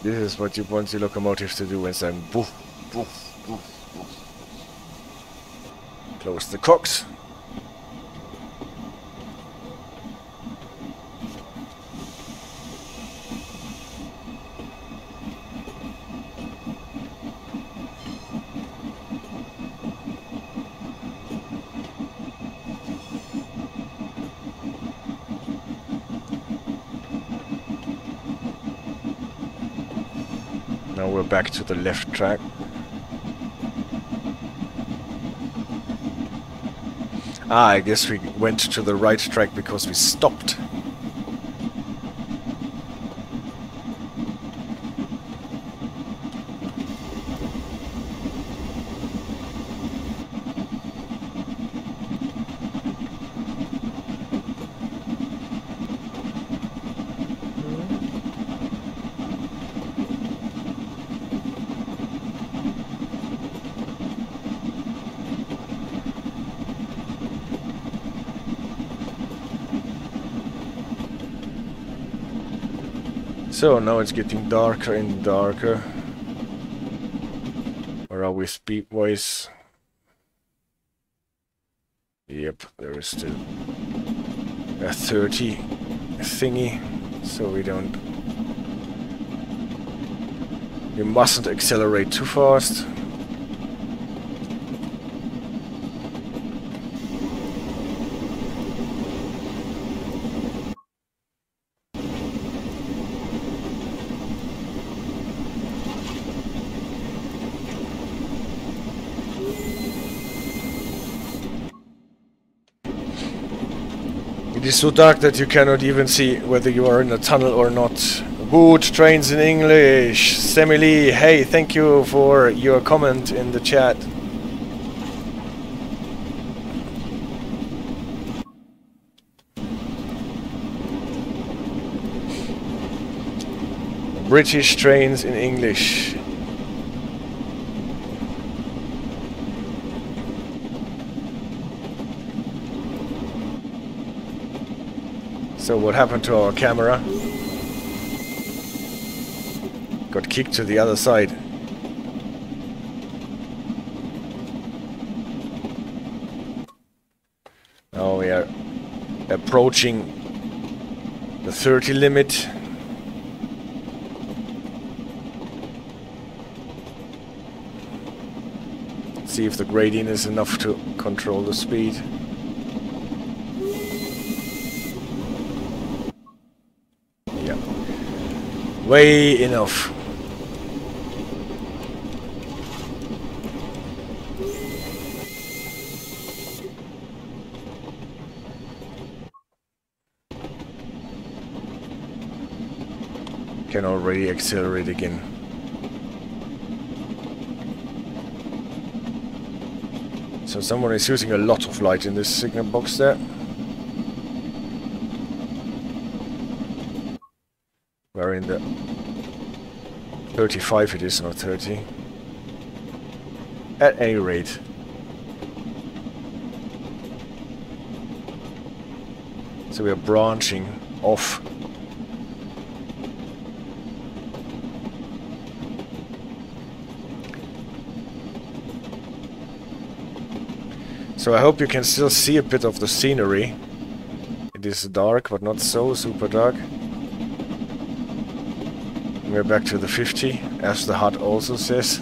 This is what you want your locomotives to do when saying boof, boof, boof, boof. Close the cocks. Now we're back to the left track. Ah, I guess we went to the right track because we stopped. So now it's getting darker and darker. Where are we speed-wise? Yep, there is still a 30 thingy, so we mustn't accelerate too fast. It is so dark that you cannot even see whether you are in a tunnel or not. Wood trains in English. Semily, hey, thank you for your comment in the chat. British trains in English. So what happened to our camera? Got kicked to the other side. Now we are approaching the 30 limit. See if the gradient is enough to control the speed. Yeah, way enough. Can already accelerate again. So someone is using a lot of light in this signal box there. We're in the 35 it is, not 30. At any rate. So we are branching off. So I hope you can still see a bit of the scenery. It is dark, but not so super dark. We're back to the 50, as the HUD also says.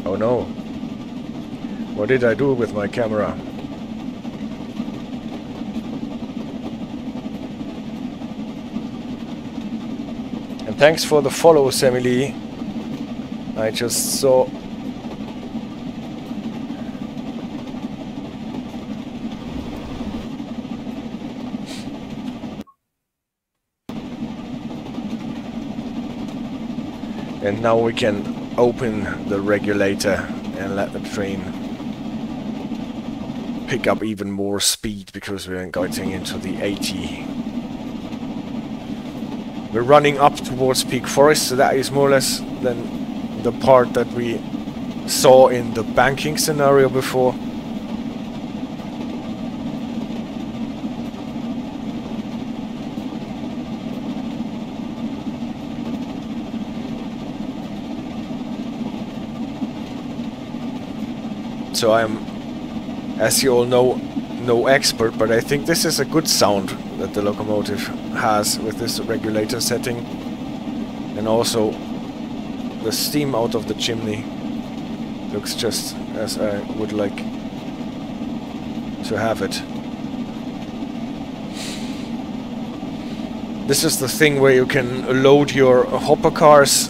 Oh no, what did I do with my camera? And thanks for the follow, Semily. I just saw... And now we can open the regulator and let the train pick up even more speed because we're getting into the 80. We're running up towards Peak Forest, so that is more or less than the part that we saw in the banking scenario before. So I am, as you all know, no expert, but I think this is a good sound that the locomotive has with this regulator setting. And also the steam out of the chimney looks just as I would like to have it. This is the thing where you can load your hopper cars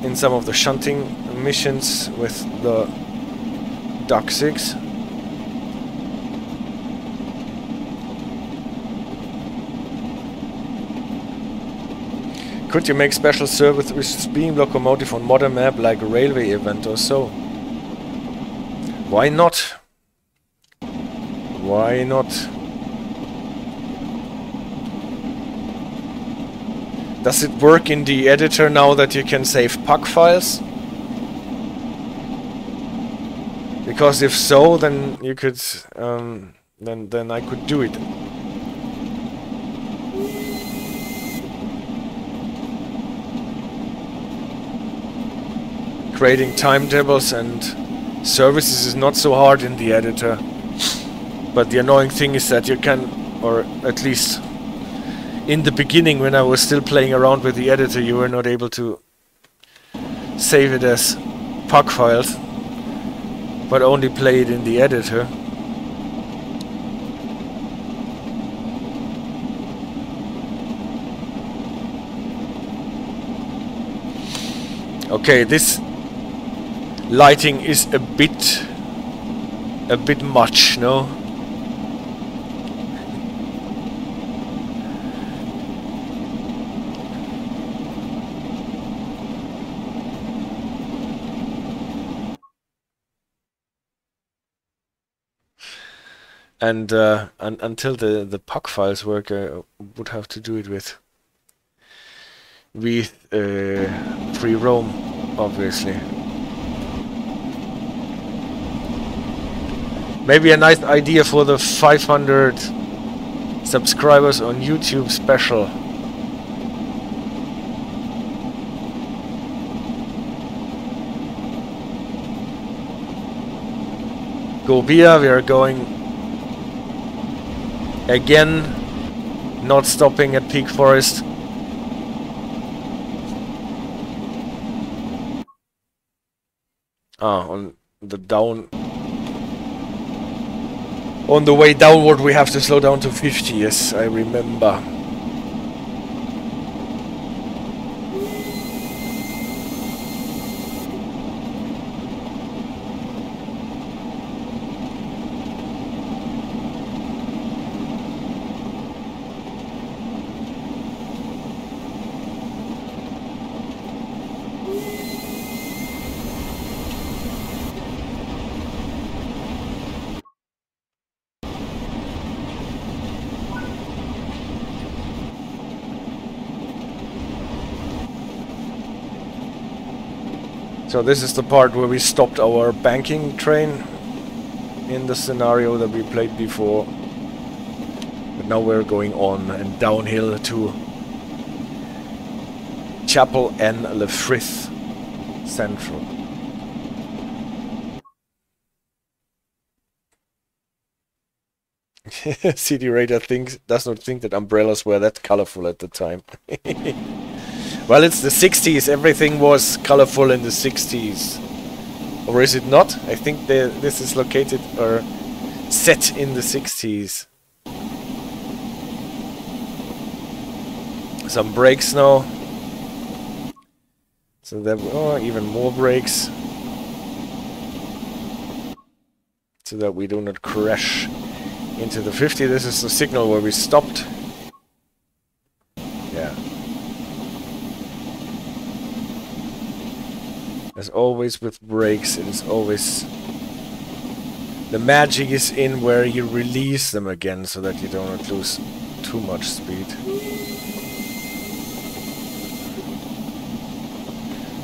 in some of the shunting missions with the Duck 6. Could you make special service with steam locomotive on modern map like a railway event or so? Why not? Why not? Does it work in the editor now that you can save PUC files? Because if so, then you could, then I could do it. Creating timetables and services is not so hard in the editor, but the annoying thing is that you can, or at least in the beginning when I was still playing around with the editor, you were not able to save it as PUC files, but only play it in the editor. Okay, this lighting is a bit much, no? And until the PUC files work, I would have to do it with free roam, obviously. Maybe a nice idea for the 500 subscribers on YouTube special. Gobia, we are going again, not stopping at Peak Forest. On the down. On the way downward we have to slow down to 50, yes, I remember. So this is the part where we stopped our banking train in the scenario that we played before. But now we're going on and downhill to Chapel-en-le-Frith Central. CD Raider does not think that umbrellas were that colorful at the time. Well, it's the 60s. Everything was colorful in the 60s. Or is it not? I think this is located or set in the 60s. Some brakes now. So there are even more brakes. So that we do not crash into the 50. This is the signal where we stopped. Yeah. As always with brakes, it is always... The magic is in where you release them again so that you don't lose too much speed.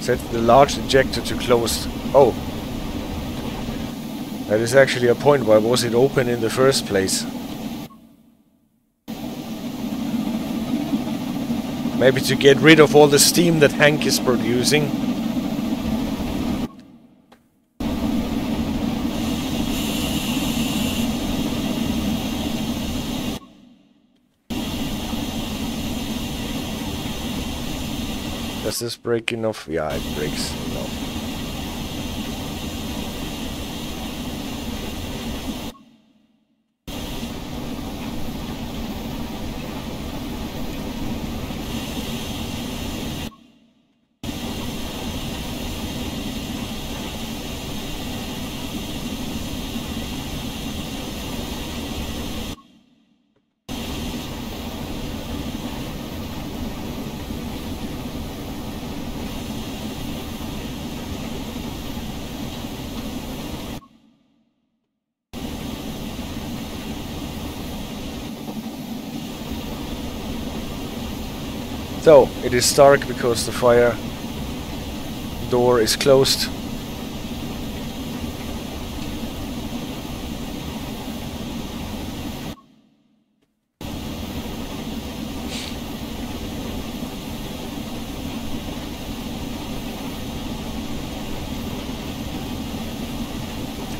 Set the large ejector to closed. Oh! That is actually a point. Why was it open in the first place? Maybe to get rid of all the steam that Hank is producing. Does this break enough? Yeah, it breaks enough. So, it is dark because the fire door is closed.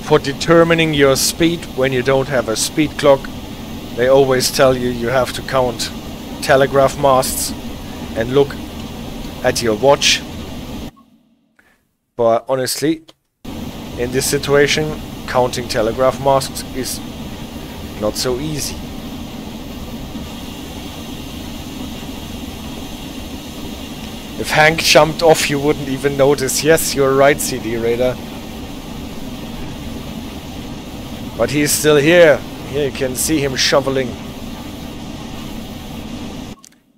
For determining your speed when you don't have a speed clock, they always tell you you have to count telegraph masts and look at your watch. But honestly, in this situation, counting telegraph masts is not so easy. If Hank jumped off, you wouldn't even notice. Yes, you're right, CD Raider. But he's still here. Here you can see him shoveling.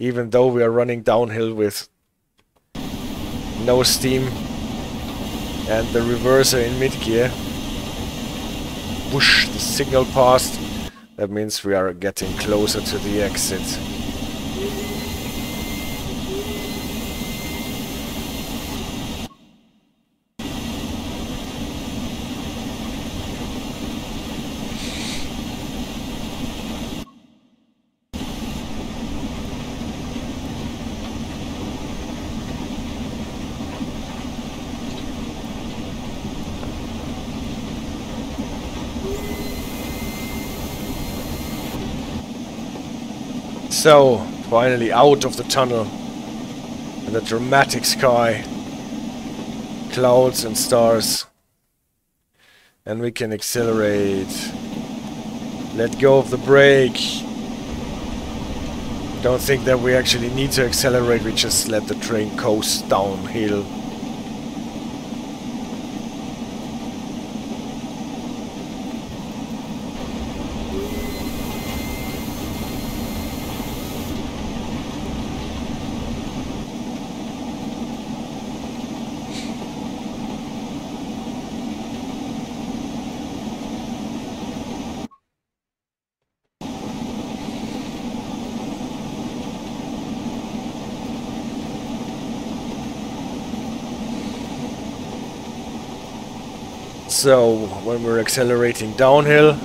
Even though we are running downhill with no steam and the reverser in mid-gear. Whoosh, the signal passed. That means we are getting closer to the exit. So, finally out of the tunnel, and the dramatic sky, clouds and stars, and we can accelerate, let go of the brake. Don't think that we actually need to accelerate, we just let the train coast downhill. So, when we're accelerating downhill,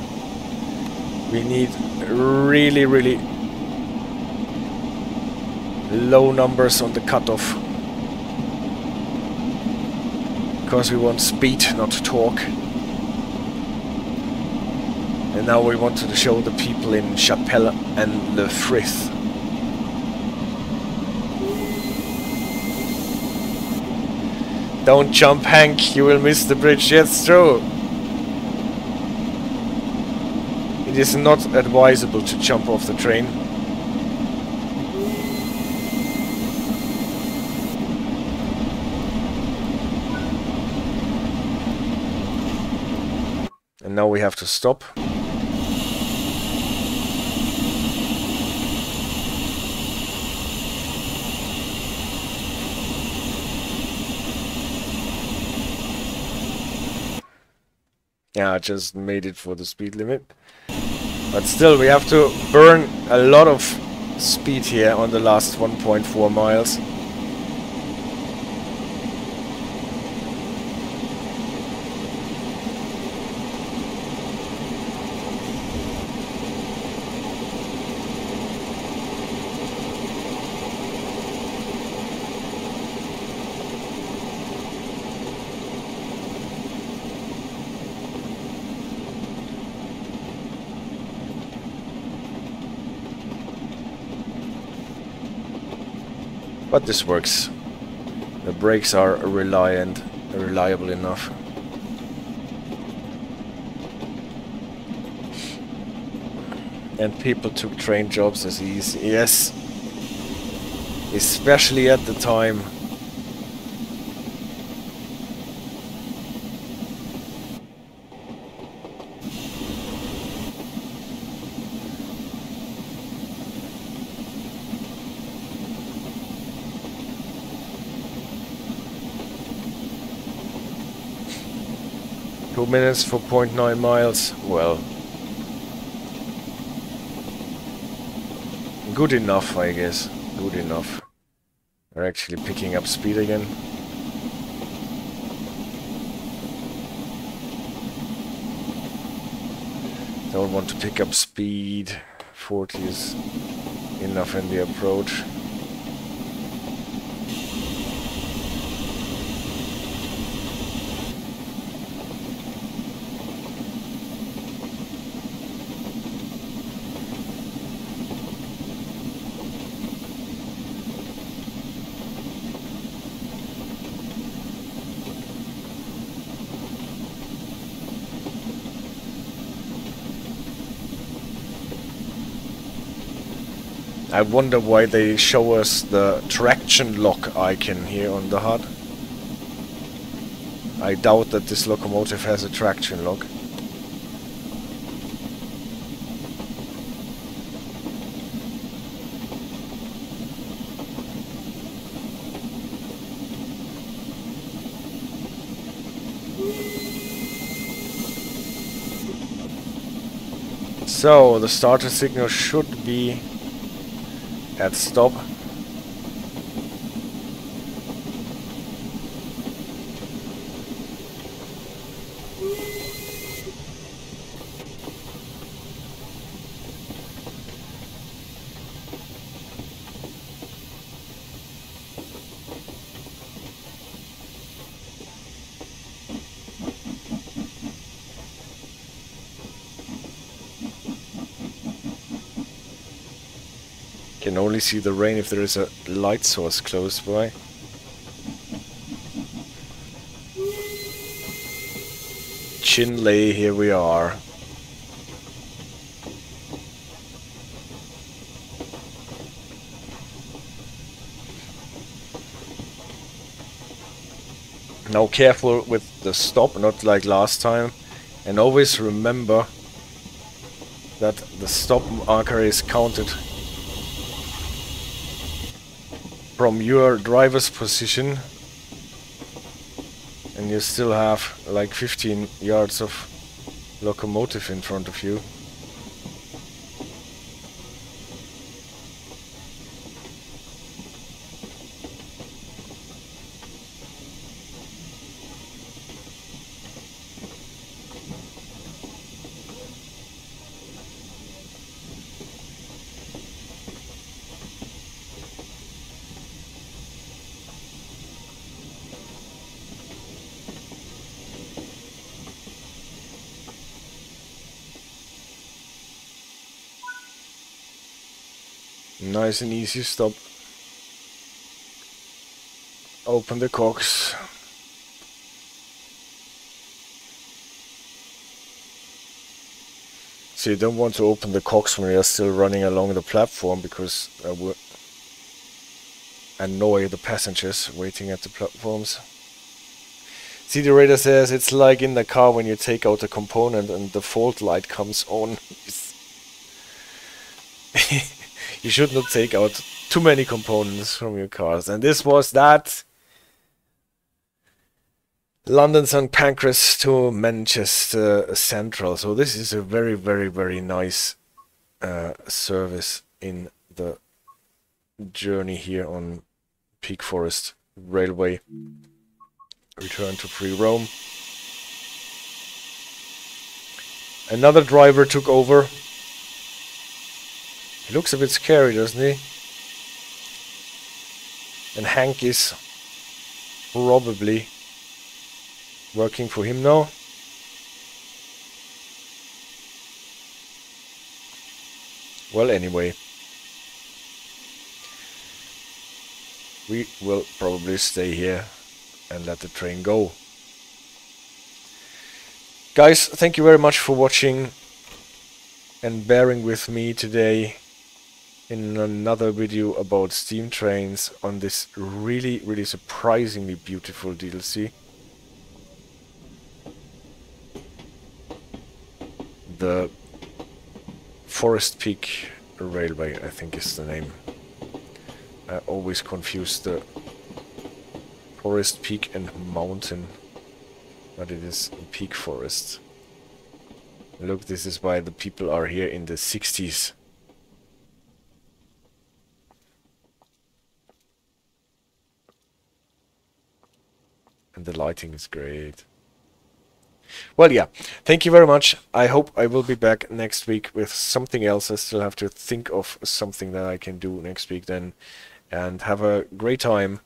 we need really, really low numbers on the cutoff. Because we want speed, not torque. And now we want to show the people in Chapel-en-le-Frith. Don't jump, Hank, you will miss the bridge. Yes, true. It is not advisable to jump off the train. And now we have to stop. Yeah, I just made it for the speed limit. But still, we have to burn a lot of speed here on the last 1.4 miles. But this works. The brakes are reliable enough. And people took train jobs as easy. Yes. Especially at the time. Two minutes for 0.9 miles. Well, good enough, I guess. Good enough. We're actually picking up speed again. Don't want to pick up speed. 40 is enough in the approach. I wonder why they show us the traction lock icon here on the HUD. I doubt that this locomotive has a traction lock. So the starter signal should be at stop. Can only see the rain if there is a light source close by. Chinley, here we are. Now careful with the stop, not like last time. And always remember that the stop marker is counted from your driver's position, and you still have like 15 yards of locomotive in front of you. Nice and easy stop. Open the cocks. So you don't want to open the cocks when you're still running along the platform, because that would annoy the passengers waiting at the platforms. CD Radar says it's like in the car when you take out a component and the fault light comes on. You should not take out too many components from your cars. And this was that. London St Pancras to Manchester Central. So this is a very, very, very nice service in the journey here on Peak Forest Railway. Return to free roam. Another driver took over. He looks a bit scary, doesn't he? And Hank is probably working for him now. Well, anyway. we will probably stay here and let the train go. Guys, thank you very much for watching and bearing with me today in another video about steam trains on this really surprisingly beautiful DLC. The Forest Peak Railway, I think is the name. I always confuse the Forest Peak and Mountain, but it is Peak Forest. Look, this is why the people are here in the 60s. And the lighting is great. Well, yeah, thank you very much. I hope I will be back next week with something else. I still have to think of something that I can do next week then. And have a great time.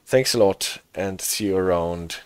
Thanks a lot and see you around.